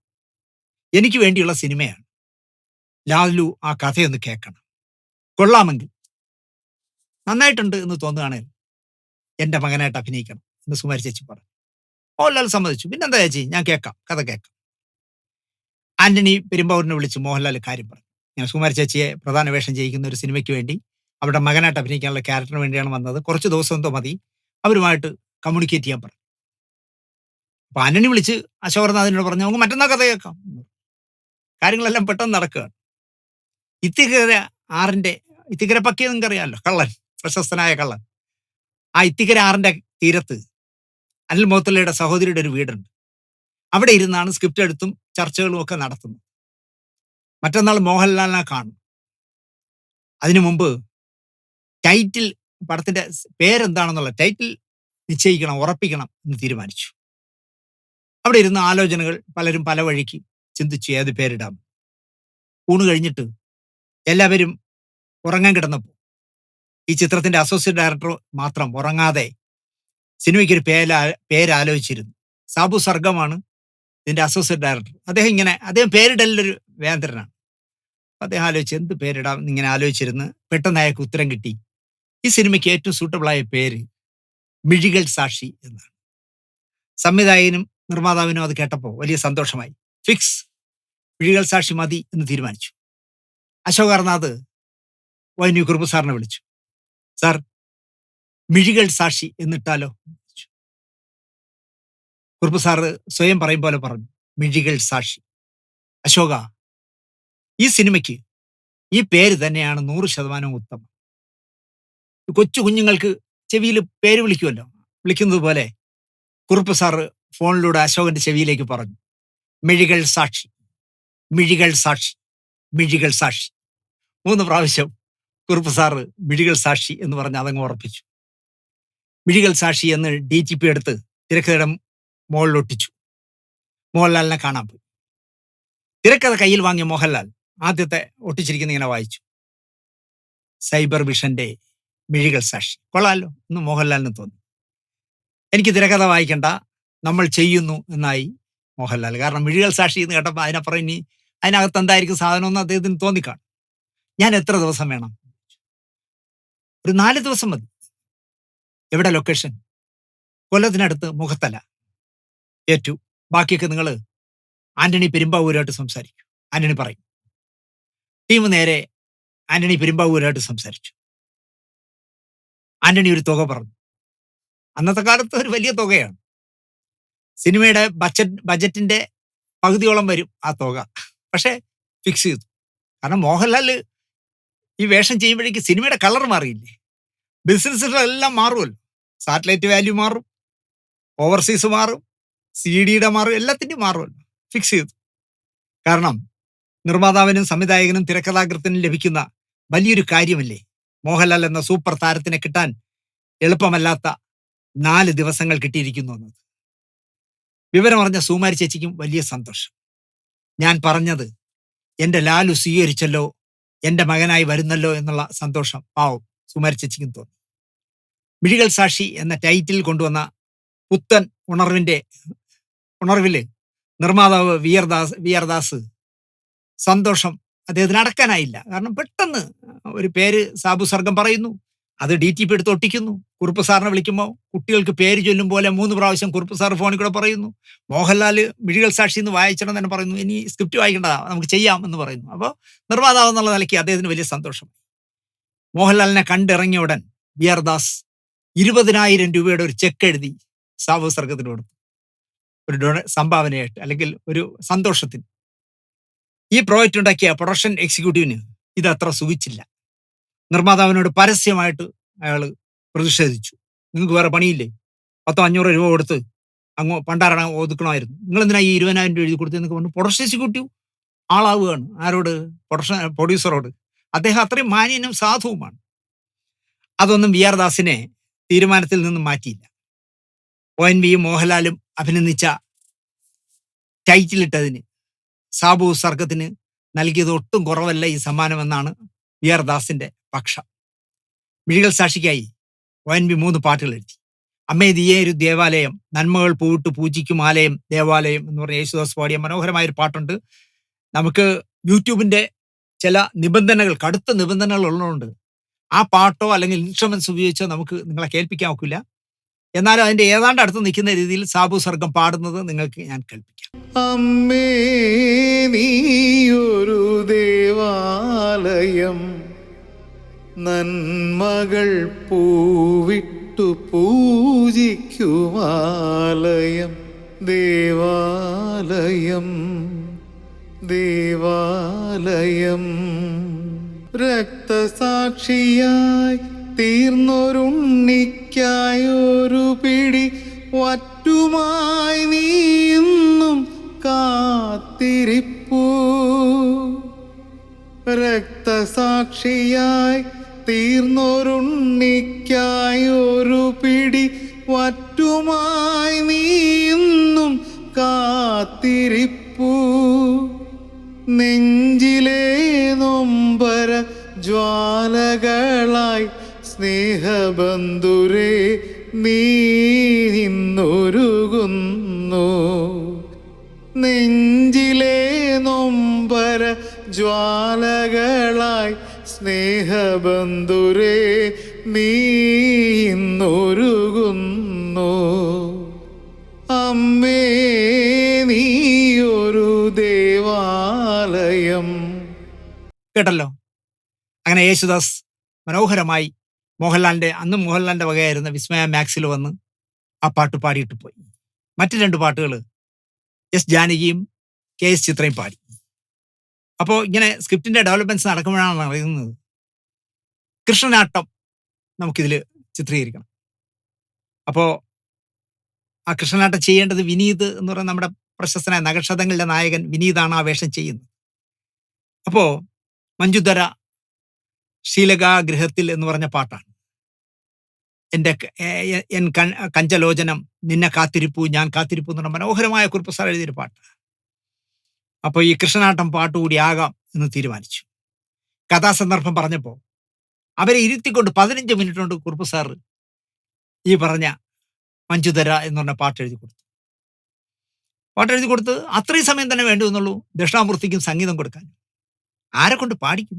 എനിക്ക് വേണ്ടിയുള്ള സിനിമയാണ്, ലാലു ആ കഥയൊന്ന് കേൾക്കണം. കൊള്ളാമെങ്കിൽ, നന്നായിട്ടുണ്ട് എന്ന് തോന്നുകയാണെങ്കിൽ എന്റെ മകനായിട്ട് അഭിനയിക്കണം എന്ന് സുകുമാരി ചേച്ചി പറഞ്ഞു. മോഹൻലാൽ സമ്മതിച്ചു. പിന്നെന്താ ചേച്ചി, ഞാൻ കേൾക്കാം, കഥ കേൾക്കാം. ആന്റണി പെരുമ്പാവൂരിനെ വിളിച്ച് മോഹൻലാൽ കാര്യം പറഞ്ഞു. ഇങ്ങനെ സുകുമാരി ചേച്ചിയെ പ്രധാന വേഷം ചെയ്യിക്കുന്ന ഒരു സിനിമയ്ക്ക് വേണ്ടി അവരുടെ മകനായിട്ട് അഭിനയിക്കാനുള്ള ക്യാരക്ടറിന് വേണ്ടിയാണ് വന്നത്. കുറച്ച് ദിവസം എന്തോ മതി. അവരുമായിട്ട് കമ്മ്യൂണിക്കേറ്റ് ചെയ്യാൻ പറഞ്ഞു. അപ്പൊ ആന്റണി വിളിച്ച് അശോകനാഥിനോട് പറഞ്ഞു, നമുക്ക് മറ്റന്നാൾ കഥ കേൾക്കാം. കാര്യങ്ങളെല്ലാം പെട്ടെന്ന് നടക്കുകയാണ്. ഇത്തിക്കര ആറിന്റെ ഇത്തിക്കര പക്കിയ നിങ്ങൾക്ക് അറിയാമല്ലോ, കള്ളൻ, പ്രശസ്തനായ കള്ളൻ. ആ ഇത്തിക്കര ആറിന്റെ തീരത്ത് അനിൽ മോത്തലയുടെ സഹോദരിയുടെ ഒരു വീടുണ്ട്. അവിടെ ഇരുന്നാണ് സ്ക്രിപ്റ്റ് എടുത്തും ചർച്ചകളും ഒക്കെ നടത്തുന്നത്. മറ്റന്നാൾ മോഹൻലാലിനെ കാണും. അതിനു മുമ്പ് ടൈറ്റിൽ, പടത്തിന്റെ പേരെന്താണെന്നുള്ള ടൈറ്റിൽ നിശ്ചയിക്കണം, ഉറപ്പിക്കണം എന്ന് തീരുമാനിച്ചു. അവിടെ ഇരുന്ന ആലോചനകൾ പലരും പല വഴിക്ക് ചിന്തിച്ചു ഏത് പേരിടാം. ഊണ് കഴിഞ്ഞിട്ട് എല്ലാവരും ഉറങ്ങാൻ കിടന്നപ്പോൾ ഈ ചിത്രത്തിന്റെ അസോസിയേറ്റ് ഡയറക്ടർ മാത്രം ഉറങ്ങാതെ സിനിമയ്ക്കൊരു പേരാലോചിച്ചിരുന്നു. സാബു സർഗമാണ് ഇതിന്റെ അസോസിയേറ്റ് ഡയറക്ടർ. അദ്ദേഹം പേരിടലിലൊരു വേന്ദ്രനാണ്. അദ്ദേഹം ആലോചിച്ച് എന്ത് പേരിടാം എന്നിങ്ങനെ ആലോചിച്ചിരുന്ന് പെട്ടെന്ന് അയാൾക്ക് ഉത്തരം കിട്ടി. ഈ സിനിമയ്ക്ക് ഏറ്റവും സൂട്ടബിളായ പേര് മിഴികൾ സാക്ഷി എന്നാണ്. സംവിധായകനും നിർമ്മാതാവിനും അത് കേട്ടപ്പോൾ വലിയ സന്തോഷമായി. ഫിക്സ്, മിഴികൾ സാക്ഷി മതി എന്ന് തീരുമാനിച്ചു. അശോകർനാഥ് വൈന്യു കുറുപ്പ് സാറിനെ വിളിച്ചു. സാർ, മിഴികൾ സാക്ഷി എന്നിട്ടാലോ? കുറുപ്പ് സാറ് സ്വയം പറയും പോലെ പറഞ്ഞു, മിഴികൾ സാക്ഷി. അശോക, ഈ സിനിമയ്ക്ക് ഈ പേര് തന്നെയാണ് 100% ഉത്തമം. കൊച്ചു കുഞ്ഞുങ്ങൾക്ക് ചെവിയിൽ പേര് വിളിക്കുന്നത് പോലെ കുറുപ്പ് സാറ് ഫോണിലൂടെ അശോകന്റെ ചെവിയിലേക്ക് പറഞ്ഞു, മിഴികൾ സാക്ഷി, മിഴികൾ സാക്ഷി, മിഴികൾ സാക്ഷി. 3 പ്രാവശ്യം കുറുപ്പ് സാറ് മിഴികൾ സാക്ഷി എന്ന് പറഞ്ഞ് അതങ്ങ് ഉറപ്പിച്ചു. മിഴികൾ സാക്ഷി എന്ന് DTP എടുത്ത് തിരക്കഥയുടെ മുകളിലൊട്ടിച്ചു. മോഹൻലാലിനെ കാണാൻ പോയി. തിരക്കഥ കയ്യിൽ വാങ്ങിയ മോഹൻലാൽ ആദ്യത്തെ ഒട്ടിച്ചിരിക്കുന്ന ഇങ്ങനെ വായിച്ചു, സൈബർ വിഷന്റെ മിഴികൾ സാക്ഷി. കൊള്ളാലോ എന്ന് മോഹൻലാലിന് തോന്നി. എനിക്ക് തിരക്കഥ വായിക്കണ്ട, നമ്മൾ ചെയ്യുന്നു എന്നായി മോഹൻലാൽ. കാരണം മിഴികൾ സാക്ഷി എന്ന് കേട്ടപ്പോൾ അതിനപ്പുറം ഇനി അതിനകത്ത് എന്തായിരിക്കും സാധനം എന്ന് അദ്ദേഹത്തിന് തോന്നിക്കാണും. ഞാൻ എത്ര ദിവസം വേണം? ഒരു 4 ദിവസം മതി. എവിടെ ലൊക്കേഷൻ? കൊല്ലത്തിനടുത്ത് മുഖത്തല. ഏറ്റു. ബാക്കിയൊക്കെ നിങ്ങൾ ആന്റണി പെരുമ്പാവൂരായിട്ട് സംസാരിക്കും. ആന്റണി പറയും. ടീം നേരെ ആന്റണി പെരുമ്പാവൂരായിട്ട് സംസാരിച്ചു. ആന്റണി ഒരു തുക പറഞ്ഞു. അന്നത്തെ കാലത്ത് ഒരു വലിയ തുകയാണ്. സിനിമയുടെ ബജറ്റിന്റെ പകുതിയോളം വരും ആ തുക. പക്ഷെ ഫിക്സ് ചെയ്തു. കാരണം മോഹൻലാൽ ഈ വേഷം ചെയ്യുമ്പോഴേക്ക് സിനിമയുടെ കളർ മാറിയില്ലേ, ബിസിനസ്സുകളെല്ലാം മാറുമല്ലോ. സാറ്റലൈറ്റ് വാല്യൂ മാറും, ഓവർസീസ് മാറും, CD മാറും, എല്ലാത്തിൻ്റെയും മാറുമല്ലോ. ഫിക്സ് ചെയ്തു. കാരണം നിർമ്മാതാവിനും സംവിധായകനും തിരക്കഥാകൃത്തിനും ലഭിക്കുന്ന വലിയൊരു കാര്യമല്ലേ മോഹൻലാൽ എന്ന സൂപ്പർ താരത്തിനെ കിട്ടാൻ എളുപ്പമല്ലാത്ത 4 ദിവസങ്ങൾ കിട്ടിയിരിക്കുന്നു എന്നത്. വിവരം അറിഞ്ഞ സുകുമാരി ചേച്ചിക്കും വലിയ സന്തോഷം. ഞാൻ പറഞ്ഞത് എൻ്റെ ലാലു സ്വീകരിച്ചല്ലോ, എൻ്റെ മകനായി വരുന്നല്ലോ എന്നുള്ള സന്തോഷം പാവം സുകുമാരി ചേച്ചിക്കും തോന്നി. മിഴികൾ സാക്ഷി എന്ന ടൈറ്റിൽ കൊണ്ടുവന്ന പുത്തൻ ഉണർവില് നിർമ്മാതാവ് വി ആർ ദാസ് സന്തോഷം അദ്ദേഹത്തിന് അടക്കാനായില്ല. കാരണം പെട്ടെന്ന് ഒരു പേര് സാബു സർഗം പറയുന്നു, അത് DTP എടുത്ത് ഒട്ടിക്കുന്നു. കുറുപ്പ് സാറിനെ വിളിക്കുമ്പോൾ കുട്ടികൾക്ക് പേര് ചൊല്ലും പോലെ 3 പ്രാവശ്യം കുറുപ്പ് സാർ ഫോണിൽ കൂടെ പറയുന്നു. മോഹൻലാൽ മിഴികൾ സാക്ഷി എന്ന് വായിച്ചണം തന്നെ പറയുന്നു. ഇനി സ്ക്രിപ്റ്റ് വായിക്കേണ്ടതാ, നമുക്ക് ചെയ്യാം എന്ന് പറയുന്നു. അപ്പോൾ നിർമ്മാതാവ് എന്നുള്ള നിലയ്ക്ക് അദ്ദേഹത്തിന് വലിയ സന്തോഷം. മോഹൻലാലിനെ കണ്ടിറങ്ങിയ ഉടൻ വി.ആർ. ദാസ് 20,000 രൂപയുടെ ഒരു ചെക്ക് എഴുതി സാബു സർഗത്തിന് കൊടുത്തു. ഒരു സംഭാവനയായിട്ട്, അല്ലെങ്കിൽ ഒരു സന്തോഷത്തിന്. ഈ പ്രോജക്റ്റ് ഉണ്ടാക്കിയ പ്രൊഡക്ഷൻ എക്സിക്യൂട്ടീവിന് ഇത് അത്ര സുഖിച്ചില്ല. നിർമ്മാതാവിനോട് പരസ്യമായിട്ട് അയാൾ പ്രതിഷേധിച്ചു. നിങ്ങൾക്ക് വേറെ പണിയില്ലേ? 100-500 രൂപ കൊടുത്ത് അങ്ങ് പണ്ടാരണ ഒതുക്കണമായിരുന്നു. നിങ്ങൾ എന്തിനാ ഈ 20,000 രൂപ എഴുതി കൊടുത്തതെന്നൊക്കെ പറഞ്ഞു പ്രൊഡക്ഷൻ എക്സിക്യൂട്ടീവ് ആളാവുകയാണ്. ആരോട്? പ്രൊഡ്യൂസറോട്. അദ്ദേഹം അത്രയും മാന്യനും സാധുവുമാണ്. അതൊന്നും വി.ആർ. ദാസിനെ തീരുമാനത്തിൽ നിന്നും മാറ്റിയില്ല. ONVയും മോഹൻലാലും അഭിനന്ദിച്ച ടൈറ്റിലിട്ടതിന് സാബു സർഗത്തിന് നൽകിയത് ഒട്ടും കുറവല്ല ഈ സമ്മാനമെന്നാണ് വി.ആർ. ദാസിന്റെ പക്ഷം. മിഴികൾ സാക്ഷിക്കായി ONV 3 പാട്ടുകൾ എഴുതി. അമ്മേ ദിയേ ഒരു ദേവാലയം, നന്മകൾ പൂവിട്ട് പൂജിക്കും ആലയം ദേവാലയം എന്ന് പറഞ്ഞ യേശുദാസ് പാടിയ മനോഹരമായൊരു പാട്ടുണ്ട്. നമുക്ക് യൂട്യൂബിന്റെ ചില നിബന്ധനകൾ, കടുത്ത നിബന്ധനകൾ ഉള്ളതുകൊണ്ട് ആ പാട്ടോ അല്ലെങ്കിൽ ഇൻസ്ട്രുമെന്റ്സ് ഉപയോഗിച്ചോ നമുക്ക് നിങ്ങളെ കേൾപ്പിക്കാൻ ഒക്കില്ല. എന്നാലും അതിന്റെ ഏതാണ്ട് അടുത്ത് നിൽക്കുന്ന രീതിയിൽ സാബു സർഗം പാടുന്നത് നിങ്ങൾക്ക് ഞാൻ കേൾപ്പിക്കാം. അമ്മേ നീയൊരു ദേവാലയം, നന്മകൾ പൂവിട്ടു പൂജിക്കുമാലയം, ദേവാലയം ദേവാലയം. രക്തസാക്ഷിയായി തീർന്നൊരുണ്ണിക്കായൊരു പിടി വറ്റുമായി നീന്നും കാത്തിരിപ്പൂ. രക്തസാക്ഷിയായി തീർന്നൊരുണ്ണിക്കായൊരു പിടി വറ്റുമായി നീന്നും കാത്തിരിപ്പൂ. നെഞ്ചിലെ നൊമ്പര ജ്വാലകളായി സ്നേഹബന്ധുരേ നീ ഇന്നൊരുകുന്നു. നെഞ്ചിലെ നൊമ്പര ജ്വാലകളായി സ്നേഹബന്ധുരേ നീ ഇന്നൊരുകുന്നു. അമ്മേ നീയൊരു ദേവാലയം. കേട്ടല്ലോ. അങ്ങനെ യേശുദാസ് മനോഹരമായി അന്നും മോഹൻലാലിന്റെ വകയായിരുന്ന വിസ്മയ മാക്സിൽ വന്ന് ആ പാട്ട് പാടിയിട്ട് പോയി. മറ്റു 2 പാട്ടുകൾ എസ് ജാനകിയും കെ എസ് ചിത്രയും പാടി. അപ്പോൾ ഇങ്ങനെ സ്ക്രിപ്റ്റിന്റെ ഡെവലപ്മെന്റ്സ് നടക്കുമ്പോഴാണ് അറിയുന്നത് കൃഷ്ണനാട്ടം നമുക്കിതിൽ ചിത്രീകരിക്കണം. അപ്പോൾ ആ കൃഷ്ണനാട്ടം ചെയ്യേണ്ടത് വിനീത് എന്ന് പറയുന്ന നമ്മുടെ പ്രശസ്തനായ നഗക്ഷതങ്ങളുടെ നായകൻ വിനീതാണ് ആ വേഷം ചെയ്യുന്നത്. അപ്പോൾ മഞ്ജുധര ശീലകാഗൃഹത്തിൽ എന്ന് പറഞ്ഞ പാട്ടാണ്. എൻ കഞ്ചലോചനം നിന്നെ കാത്തിരിപ്പു ഞാൻ കാത്തിരിപ്പു എന്ന് പറഞ്ഞ മനോഹരമായ കുറുപ്പ് സാർ എഴുതിയൊരു പാട്ട്. അപ്പോൾ ഈ കൃഷ്ണനാട്ടം പാട്ടുകൂടി ആകാം എന്ന് തീരുമാനിച്ചു. കഥാസന്ദർഭം പറഞ്ഞപ്പോൾ അവരെ ഇരുത്തിക്കൊണ്ട് 15 മിനിറ്റ് കൊണ്ട് കുറുപ്പ് സാർ ഈ പറഞ്ഞ മഞ്ജുധര എന്ന് പറഞ്ഞ പാട്ട് എഴുതി കൊടുത്ത് അത്രയും സമയം തന്നെ വേണ്ടി വന്നുള്ളൂ ദക്ഷിണാമൂർത്തിക്കും സംഗീതം കൊടുക്കാൻ. ആരെ കൊണ്ട് പാടിക്കും?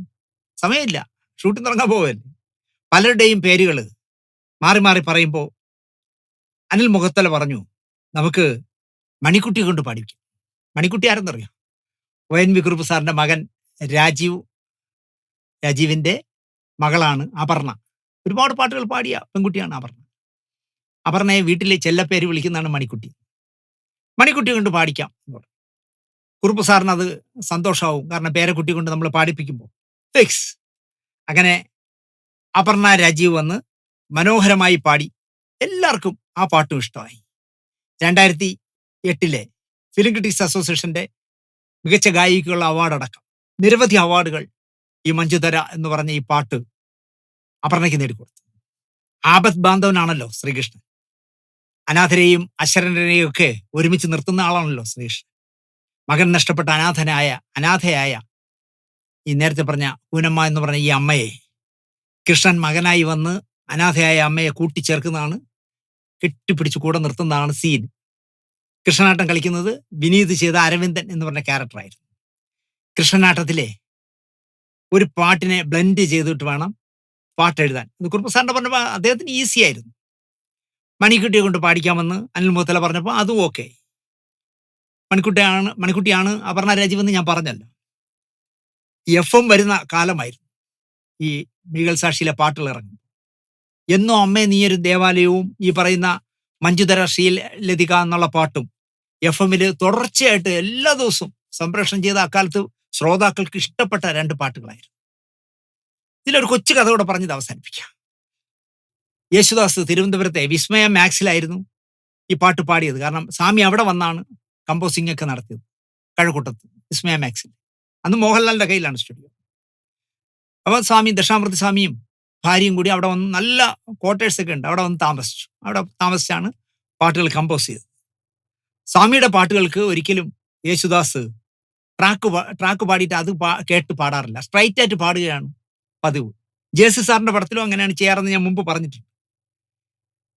സമയമില്ല, ഷൂട്ടിംഗ് തുടങ്ങാൻ പോവല്ലേ. പലരുടെയും പേരുകൾ മാറി മാറി പറയുമ്പോൾ അനിൽ മുഖത്തല പറഞ്ഞു, നമുക്ക് മണിക്കുട്ടിയെ കൊണ്ട് പാടിക്കും. മണിക്കുട്ടി ആരെന്നറിയോ? ONV കുറുപ്പ് സാറിന്റെ മകൻ രാജീവിന്റെ മകളാണ് അപർണ. ഒരുപാട് പാട്ടുകൾ പാടിയ പെൺകുട്ടിയാണ് അപർണ. അപർണയെ വീട്ടിലെ ചെല്ലപ്പേര് വിളിക്കുന്നതാണ് മണിക്കുട്ടി. മണിക്കുട്ടിയെ കൊണ്ട് പാടിക്കാം. കുറുപ്പ് സാറിന് അത് സന്തോഷമാവും, കാരണം പേരക്കുട്ടി കൊണ്ട് നമ്മൾ പാടിപ്പിക്കുമ്പോൾ ഫിക്സ്. അങ്ങനെ അപർണ രാജീവ് വന്ന് മനോഹരമായി പാടി. എല്ലാവർക്കും ആ പാട്ടും ഇഷ്ടമായി. 2008 ഫിലിം ക്രിറ്റിക്സ് അസോസിയേഷന്റെ മികച്ച ഗായികയ്ക്കുള്ള അവാർഡ് അടക്കം നിരവധി അവാർഡുകൾ ഈ മഞ്ജുധര എന്ന് പറഞ്ഞ ഈ പാട്ട് അപർണയ്ക്ക് നേടിക്കൊടുത്തു. ആപത് ബാന്ധവനാണല്ലോ ശ്രീകൃഷ്ണൻ. അനാഥരെയും അശരണരെയും ഒക്കെ ഒരുമിച്ച് നിർത്തുന്ന ആളാണല്ലോ ശ്രീകൃഷ്ണൻ. മകൻ നഷ്ടപ്പെട്ട അനാഥയായ ഈ നേരത്തെ പറഞ്ഞ പൂനമ്മ എന്ന് പറഞ്ഞ ഈ അമ്മയെ കൃഷ്ണൻ മകനായി വന്ന് അനാഥയായ അമ്മയെ കൂട്ടിച്ചേർക്കുന്നതാണ്, കെട്ടിപ്പിടിച്ച് കൂടെ നിർത്തുന്നതാണ് സീൻ. കൃഷ്ണനാട്ടം കളിക്കുന്നത് വിനീത് ചെയ്ത അരവിന്ദൻ എന്ന് പറഞ്ഞ ക്യാരക്ടറായിരുന്നു. കൃഷ്ണനാട്ടത്തിലെ ഒരു പാട്ടിനെ ബ്ലെൻഡ് ചെയ്തിട്ട് വേണം പാട്ടെഴുതാൻ. കുറുപ്പ് സാറിന്റെ പറഞ്ഞപ്പോൾ അദ്ദേഹത്തിന് ഈസി ആയിരുന്നു. മണിക്കുട്ടിയെ കൊണ്ട് പാടിക്കാമെന്ന് അനിൽ മുത്തല പറഞ്ഞപ്പോൾ അതും ഓക്കെ. മണിക്കുട്ടിയാണ് അപർണ രാജീവ് എന്ന് ഞാൻ പറഞ്ഞല്ലോ. FM വരുന്ന കാലമായിരുന്നു ഈ മീകൾ സാക്ഷിയിലെ പാട്ടുകൾ ഇറങ്ങും. എന്നോ അമ്മേ നീയൊരു ദേവാലയവും ഈ പറയുന്ന മഞ്ജുധര ശ്രീലതിക എന്നുള്ള പാട്ടും FM തുടർച്ചയായിട്ട് എല്ലാ ദിവസവും സംപ്രേഷണം ചെയ്ത അക്കാലത്ത് ശ്രോതാക്കൾക്ക് ഇഷ്ടപ്പെട്ട 2 പാട്ടുകളായിരുന്നു. ഇതിലൊരു കൊച്ചു കഥ കൂടെ പറഞ്ഞത് അവസാനിപ്പിക്കാം. യേശുദാസ് തിരുവനന്തപുരത്തെ വിസ്മയ മാക്സിലായിരുന്നു ഈ പാട്ട് പാടിയത്. കാരണം സ്വാമി അവിടെ വന്നാണ് കമ്പോസിംഗ് ഒക്കെ നടത്തിയത്, കഴക്കൂട്ടത്ത് വിസ്മയ മാക്സിൽ. അന്ന് മോഹൻലാലിന്റെ കയ്യിലാണ് സ്റ്റുഡിയോ. അപ്പോൾ ദക്ഷിണാമൂർത്തി സ്വാമിയും ഭാര്യയും കൂടി അവിടെ വന്ന്, നല്ല ക്വാർട്ടേഴ്സ് ഒക്കെ ഉണ്ട്, അവിടെ വന്ന് താമസിച്ചു. അവിടെ താമസിച്ചാണ് പാട്ടുകൾ കമ്പോസ് ചെയ്തത്. സ്വാമിയുടെ പാട്ടുകൾക്ക് ഒരിക്കലും യേശുദാസ് ട്രാക്ക് പാടിയിട്ട് അത് കേട്ട് പാടാറില്ല, സ്ട്രൈറ്റ് ആയിട്ട് പാടുകയാണ് പതിവ്. ജേസി സാറിന്റെ പടത്തിലും അങ്ങനെയാണ് ചെയ്യാറെന്ന് ഞാൻ മുമ്പ് പറഞ്ഞിട്ടുണ്ട്.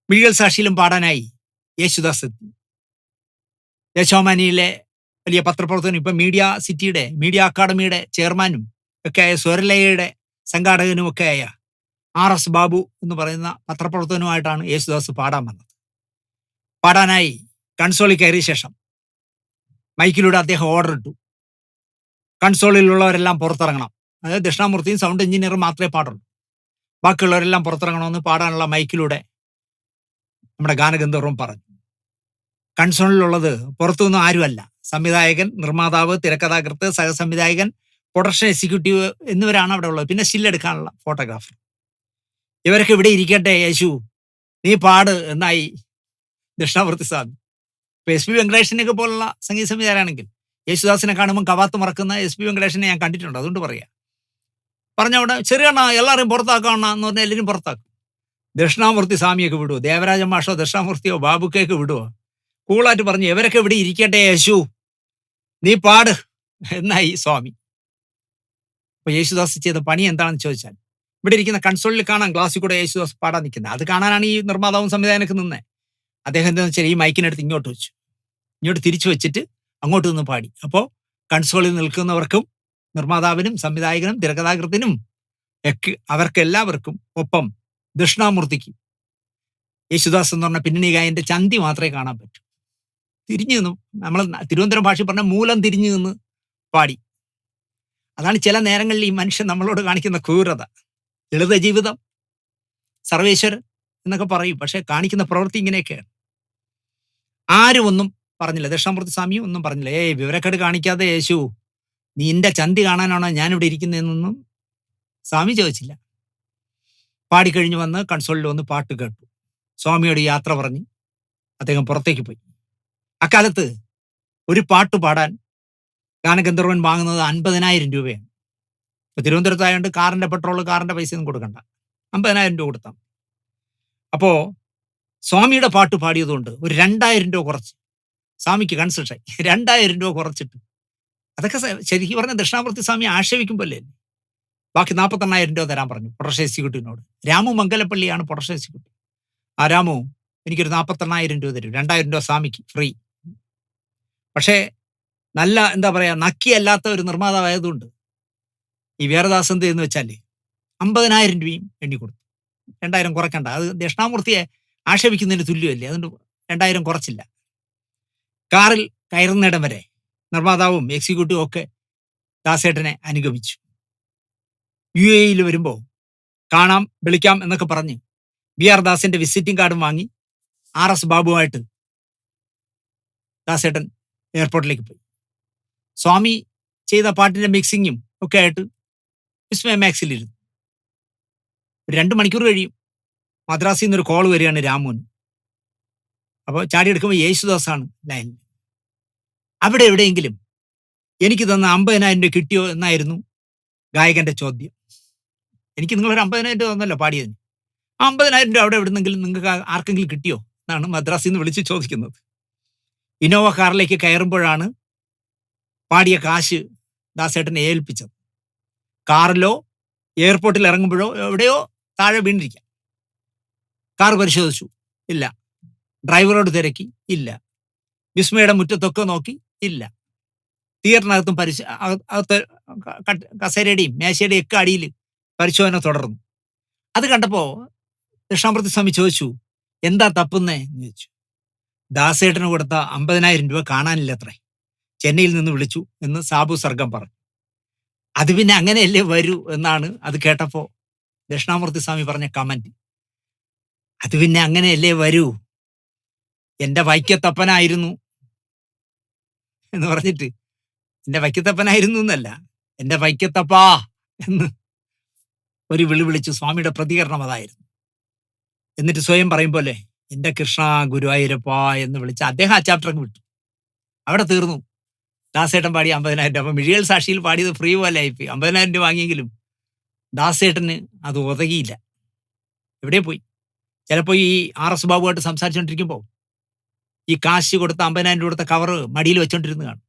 മിഴികൾ സാക്ഷിയിലും പാടാനായി യേശുദാസ് എത്തി. ദേശാഭിമാനിയിലെ വലിയ പത്രപ്രവർത്തകനും ഇപ്പം മീഡിയ അക്കാദമിയുടെ ചെയർമാനും ഒക്കെ ആയ സ്വരലയയുടെ സംഘാടകനും ഒക്കെ ആയ RS ബാബു എന്ന് പറയുന്ന പത്രപ്രവർത്തകനുമായിട്ടാണ് യേശുദാസ് പാടാൻ വന്നത്. പാടാനായി കൺസോളിൽ കയറിയ ശേഷം മൈക്കിലൂടെ അദ്ദേഹം ഓർഡർ ഇട്ടു, കൺസോളിലുള്ളവരെല്ലാം പുറത്തിറങ്ങണം. അതായത് ദക്ഷിണാമൂർത്തിയും സൗണ്ട് എഞ്ചിനീയറും മാത്രമേ പാടുള്ളൂ, ബാക്കിയുള്ളവരെല്ലാം പുറത്തിറങ്ങണമെന്ന് പാടാനുള്ള മൈക്കിലൂടെ നമ്മുടെ ഗാനഗന്ധർവം പറഞ്ഞു. കൺസോളിലുള്ളത് പുറത്തുനിന്നും ആരുമല്ല, സംവിധായകൻ, നിർമ്മാതാവ്, തിരക്കഥാകൃത്ത്, സഹസംവിധായകൻ, പ്രൊഡക്ഷൻ എക്സിക്യൂട്ടീവ് എന്നിവരാണ് അവിടെ ഉള്ളത്. പിന്നെ സ്റ്റില്ലെടുക്കാനുള്ള ഫോട്ടോഗ്രാഫർ. ഇവരൊക്കെ ഇവിടെ ഇരിക്കട്ടെ യേശു, നീ പാട് എന്നായി ദക്ഷിണാമൂർത്തി സ്വാമി. ഇപ്പൊ എസ് പി വെങ്കടേഷനെയൊക്കെ പോലുള്ള സംഗീത സംവിധായകനാണെങ്കിൽ യേശുദാസിനെ കാണുമ്പോൾ കവാത്ത് മറക്കുന്ന എസ് പി വെങ്കടേഷനെ ഞാൻ കണ്ടിട്ടുണ്ട്. അതുകൊണ്ട് പറയാം. പറഞ്ഞവിടെ ചെറിയണ്ണ എല്ലാവരെയും പുറത്താക്കണ എന്ന് പറഞ്ഞാൽ എല്ലാവരും പുറത്താക്കും. ദക്ഷിണാമൂർത്തി സ്വാമിയൊക്കെ വിടുവോ? ദേവരാജ മാഷോ ദക്ഷിണാമൂർത്തിയോ ബാബുക്കയൊക്കെ വിടുവോ? കൂളായിട്ട് പറഞ്ഞു, ഇവരൊക്കെ ഇവിടെ ഇരിക്കട്ടെ യേശു, നീ പാട് എന്നായി സ്വാമി. അപ്പൊ യേശുദാസ് ചെയ്ത പണി എന്താണെന്ന് ചോദിച്ചാൽ, ഇവിടെ ഇരിക്കുന്ന കൺസോളിൽ കാണാൻ ഗ്ലാസ്സിൽ കൂടെ യേശുദാസ് പാടാൻ നിൽക്കുന്നത്. അത് കാണാനാണ് ഈ നിർമ്മാതാവും സംവിധായകനൊക്കെ നിന്നേ. അദ്ദേഹം എന്താണെന്ന് വെച്ചാൽ ഈ മൈക്കിനടുത്ത് ഇങ്ങോട്ട് വെച്ചു, ഇങ്ങോട്ട് തിരിച്ചു വെച്ചിട്ട് അങ്ങോട്ട് നിന്ന് പാടി. അപ്പോൾ കൺസോളിൽ നിൽക്കുന്നവർക്കും നിർമ്മാതാവിനും സംവിധായകനും തിരക്കഥാകൃത്തിനും ഒക്കെ അവർക്കെല്ലാവർക്കും ഒപ്പം ദക്ഷിണാമൂർത്തിക്ക് യേശുദാസ് എന്ന് പറഞ്ഞ പിന്നണി ഗായകന്റെ ചന്തി മാത്രമേ കാണാൻ പറ്റൂ. തിരിഞ്ഞു നിന്നു, നമ്മൾ തിരുവനന്തപുരം ഭാഷയിൽ പറഞ്ഞ മൂലം തിരിഞ്ഞു നിന്ന് പാടി. അതാണ് ചില നേരങ്ങളിൽ ഈ മനുഷ്യൻ നമ്മളോട് കാണിക്കുന്ന ക്രൂരത. ലളിത ജീവിതം, സർവേശ്വരൻ എന്നൊക്കെ പറയും, പക്ഷെ കാണിക്കുന്ന പ്രവൃത്തി ഇങ്ങനെയൊക്കെയാണ്. ആരും ഒന്നും പറഞ്ഞില്ല, ദക്ഷിണാമൂർത്തി സ്വാമിയും ഒന്നും പറഞ്ഞില്ല. വിവരക്കേട് കാണിക്കാതെ യേശു, നിന്റെ ചന്തി കാണാനാണോ ഞാനിവിടെ ഇരിക്കുന്നതെന്നൊന്നും സ്വാമി ചോദിച്ചില്ല. പാടിക്കഴിഞ്ഞ് വന്ന് കൺസോളിൽ വന്ന് പാട്ട് കേട്ടു, സ്വാമിയോട് യാത്ര പറഞ്ഞ് അദ്ദേഹം പുറത്തേക്ക് പോയി. അക്കാലത്ത് ഒരു പാട്ട് പാടാൻ ഗാനഗന്ധർവൻ വാങ്ങുന്നത് 50,000 രൂപയാണ്. ഇപ്പൊ തിരുവനന്തപുരത്തായതുകൊണ്ട് കാറിന്റെ പെട്രോൾ, കാറിന്റെ പൈസ ഒന്നും കൊടുക്കണ്ട, 50,000 രൂപ കൊടുത്താൽ. അപ്പോ സ്വാമിയുടെ പാട്ട് പാടിയതുകൊണ്ട് ഒരു 2,000 രൂപ കുറച്ച് സ്വാമിക്ക് കൺസെഷൻ 2,000 രൂപ കുറച്ചിട്ട്. അതൊക്കെ ശരിക്കും പറഞ്ഞ ദക്ഷിണാമൂർത്തി സ്വാമി ആക്ഷേപിക്കുമ്പോഴല്ലേ. ബാക്കി 48,000 രൂപ തരാൻ പറഞ്ഞു പ്രൊഡക്ഷൻ എക്സിക്യൂട്ടീവിനോട്. രാമു മംഗലപ്പള്ളിയാണ് പ്രൊഡക്ഷൻ എക്സിക്യൂട്ടീവ്. ആ രാമു, എനിക്കൊരു 48,000 രൂപ തരും, 2,000 രൂപ സ്വാമിക്ക് ഫ്രീ. പക്ഷേ നല്ല എന്താ പറയാ, നക്കിയല്ലാത്ത ഒരു നിർമ്മാതാവായതുകൊണ്ട് ഈ വീരദാസ് എന്ത് എന്ന് വെച്ചാൽ 50,000 രൂപയും എണ്ണി കൊടുത്തു. 2,000 കുറയ്ക്കണ്ട, അത് ദക്ഷിണാമൂർത്തിയെ ആക്ഷേപിക്കുന്നതിന് തുല്യമല്ലേ, അതുകൊണ്ട് 2,000 കുറച്ചില്ല. കാറിൽ കയറുന്നിടം വരെ നിർമ്മാതാവും എക്സിക്യൂട്ടീവും ഒക്കെ ദാസേട്ടനെ അനുഗമിച്ചു. UAE വരുമ്പോൾ കാണാം വിളിക്കാം എന്നൊക്കെ പറഞ്ഞ് BR ദാസിന്റെ വിസിറ്റിംഗ് കാർഡും വാങ്ങി RS ബാബുവായിട്ട് ദാസേട്ടൻ എയർപോർട്ടിലേക്ക് പോയി. സ്വാമി ചെയ്ത പാട്ടിന്റെ മിക്സിങ്ങും ഒക്കെ ആയിട്ട് വിസ്മയ മാക്സിലിരുന്നു. 2 മണിക്കൂർ കഴിയും, മദ്രാസിൽ നിന്നൊരു കോൾ വരികയാണ് രാമുവിന്. അപ്പോൾ ചാടി എടുക്കുമ്പോൾ യേശുദാസാണ് ലൈനിൽ. അവിടെ എവിടെയെങ്കിലും എനിക്ക് തന്ന 50,000 രൂപ കിട്ടിയോ എന്നായിരുന്നു ഗായകന്റെ ചോദ്യം. എനിക്ക് നിങ്ങളൊരു 50,000 രൂപ തന്നല്ലോ പാടിയതിന്, ആ 50,000 രൂപ അവിടെ എവിടെന്നെങ്കിലും നിങ്ങൾക്ക് ആർക്കെങ്കിലും കിട്ടിയോ എന്നാണ് മദ്രാസിൽ നിന്ന് വിളിച്ച് ചോദിക്കുന്നത്. ഇന്നോവ കാറിലേക്ക് കയറുമ്പോഴാണ് പാടിയ കാശ് ദാസേട്ടനെ ഏൽപ്പിച്ചത്. കാറിലോ എയർപോർട്ടിൽ ഇറങ്ങുമ്പോഴോ എവിടെയോ താഴെ വീണിരിക്കാം. കാർ പരിശോധിച്ചു, ഇല്ല. ഡ്രൈവറോട് തിരക്കി, ഇല്ല. വിസ്മയുടെ മുറ്റത്തൊക്കെ നോക്കി, ഇല്ല. തിയേറ്ററിനകത്തും അകത്ത് കസേരയുടെയും മേശയുടെയും ഒക്കെ അടിയിൽ പരിശോധന തുടർന്നു. അത് കണ്ടപ്പോൾ ദക്ഷിണാമൂർത്തി സ്വാമി ചോദിച്ചു, എന്താ തപ്പുന്നേ എന്ന് ചോദിച്ചു. ദാസേട്ടന് കൊടുത്ത 50,000 രൂപ കാണാനില്ല അത്രേ, ചെന്നൈയിൽ നിന്ന് വിളിച്ചു എന്ന് സാബു സർഗം പറഞ്ഞു. അത് പിന്നെ അങ്ങനെയല്ലേ വരൂ എന്നാണ് അത് കേട്ടപ്പോൾ ദക്ഷിണാമൂർത്തി സ്വാമി പറഞ്ഞ കമന്റ്. അത് പിന്നെ അങ്ങനെയല്ലേ വരൂ, എൻ്റെ വൈക്കത്തപ്പനായിരുന്നു എന്ന് പറഞ്ഞിട്ട്, എൻ്റെ വൈക്കത്തപ്പനായിരുന്നു എന്നല്ല, എൻ്റെ വൈക്കത്തപ്പാ എന്ന് ഒരു വിളി വിളിച്ചു. സ്വാമിയുടെ പ്രതികരണം അതായിരുന്നു. എന്നിട്ട് സ്വയം പറയും പോലെ എൻ്റെ കൃഷ്ണ ഗുരുവായൂരപ്പ എന്ന് വിളിച്ച് അദ്ദേഹം ആ ചാപ്റ്റർ വിട്ടു. അവിടെ തീർന്നു. ദാസേട്ടൻ പാടി 50,000 രൂപ. അപ്പം മിഴികൾ സാക്ഷിയിൽ പാടിയത് ഫ്രീ പോലെ ആയിപ്പോയി. 50,000 രൂപ വാങ്ങിയെങ്കിലും ദാസേട്ടന് അത് ഉതകിയില്ല. എവിടെ പോയി? ചിലപ്പോൾ ഈ RS ബാബുവായിട്ട് സംസാരിച്ചുകൊണ്ടിരിക്കുമ്പോൾ ഈ കാശ് കൊടുത്ത 50,000 രൂപ കൊടുത്ത കവറ് മടിയിൽ വെച്ചോണ്ടിരുന്ന് കാണും.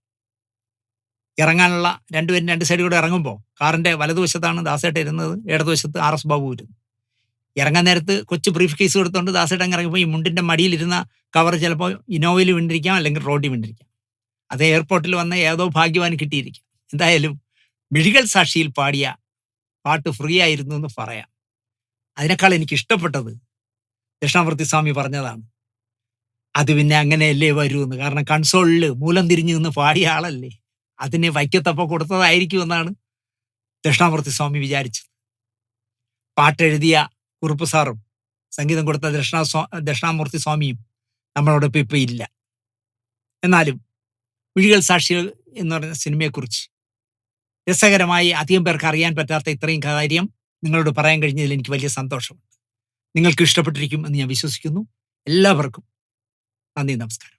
ഇറങ്ങാനുള്ള രണ്ടുപേരും 2 സൈഡിൽ കൂടെ ഇറങ്ങുമ്പോൾ കാറിന്റെ വലതുവശത്താണ് ദാസേട്ടൻ ഇരുന്നത്, ഇടതുവശത്ത് RS ബാബു ഇരുന്നു. ഇറങ്ങാൻ നേരത്ത് കൊച്ചു ബ്രീഫ് കേസ് കൊടുത്തുകൊണ്ട് ദാസേട്ടൻ ഇറങ്ങിയപ്പോൾ ഈ മുണ്ടിന്റെ മടിയിലിരുന്ന കവർ ചിലപ്പോൾ ഇന്നോവയിൽ വീണ്ടിരിക്കാം, അല്ലെങ്കിൽ റോഡിൽ വീണ്ടിരിക്കാം. അത് എയർപോർട്ടിൽ വന്ന ഏതോ ഭാഗ്യവാൻ കിട്ടിയിരിക്കാം. എന്തായാലും മിഴികൾ സാക്ഷിയിൽ പാടിയ പാട്ട് ഫ്രീ ആയിരുന്നു എന്ന് പറയാം. അതിനേക്കാൾ എനിക്ക് ഇഷ്ടപ്പെട്ടത് ദക്ഷിണാമൂർത്തി സ്വാമി പറഞ്ഞതാണ്, അത് പിന്നെ അങ്ങനെയല്ലേ വരൂ എന്ന്. കാരണം കൺസോളിൽ മൂലം തിരിഞ്ഞു നിന്ന് പാടിയ ആളല്ലേ. അതിന് വൈക്കത്തപ്പ കൊടുത്തതായിരിക്കും എന്നാണ് ദക്ഷിണാമൂർത്തി സ്വാമി വിചാരിച്ചത്. പാട്ടെഴുതിയ കുറുപ്പ് സാറും സംഗീതം കൊടുത്ത ദക്ഷിണാമൂർത്തി സ്വാമിയും നമ്മളോടൊപ്പം ഇപ്പം ഇല്ല. എന്നാലും മിഴികൾ സാക്ഷികൾ എന്ന് പറഞ്ഞ സിനിമയെക്കുറിച്ച് രസകരമായി അധികം പേർക്ക് അറിയാൻ പറ്റാത്ത ഇത്രയും കാര്യം നിങ്ങളോട് പറയാൻ കഴിഞ്ഞതിൽ എനിക്ക് വലിയ സന്തോഷമുണ്ട്. നിങ്ങൾക്ക് ഇഷ്ടപ്പെട്ടിരിക്കും എന്ന് ഞാൻ വിശ്വസിക്കുന്നു. എല്ലാവർക്കും നന്ദി, നമസ്കാരം.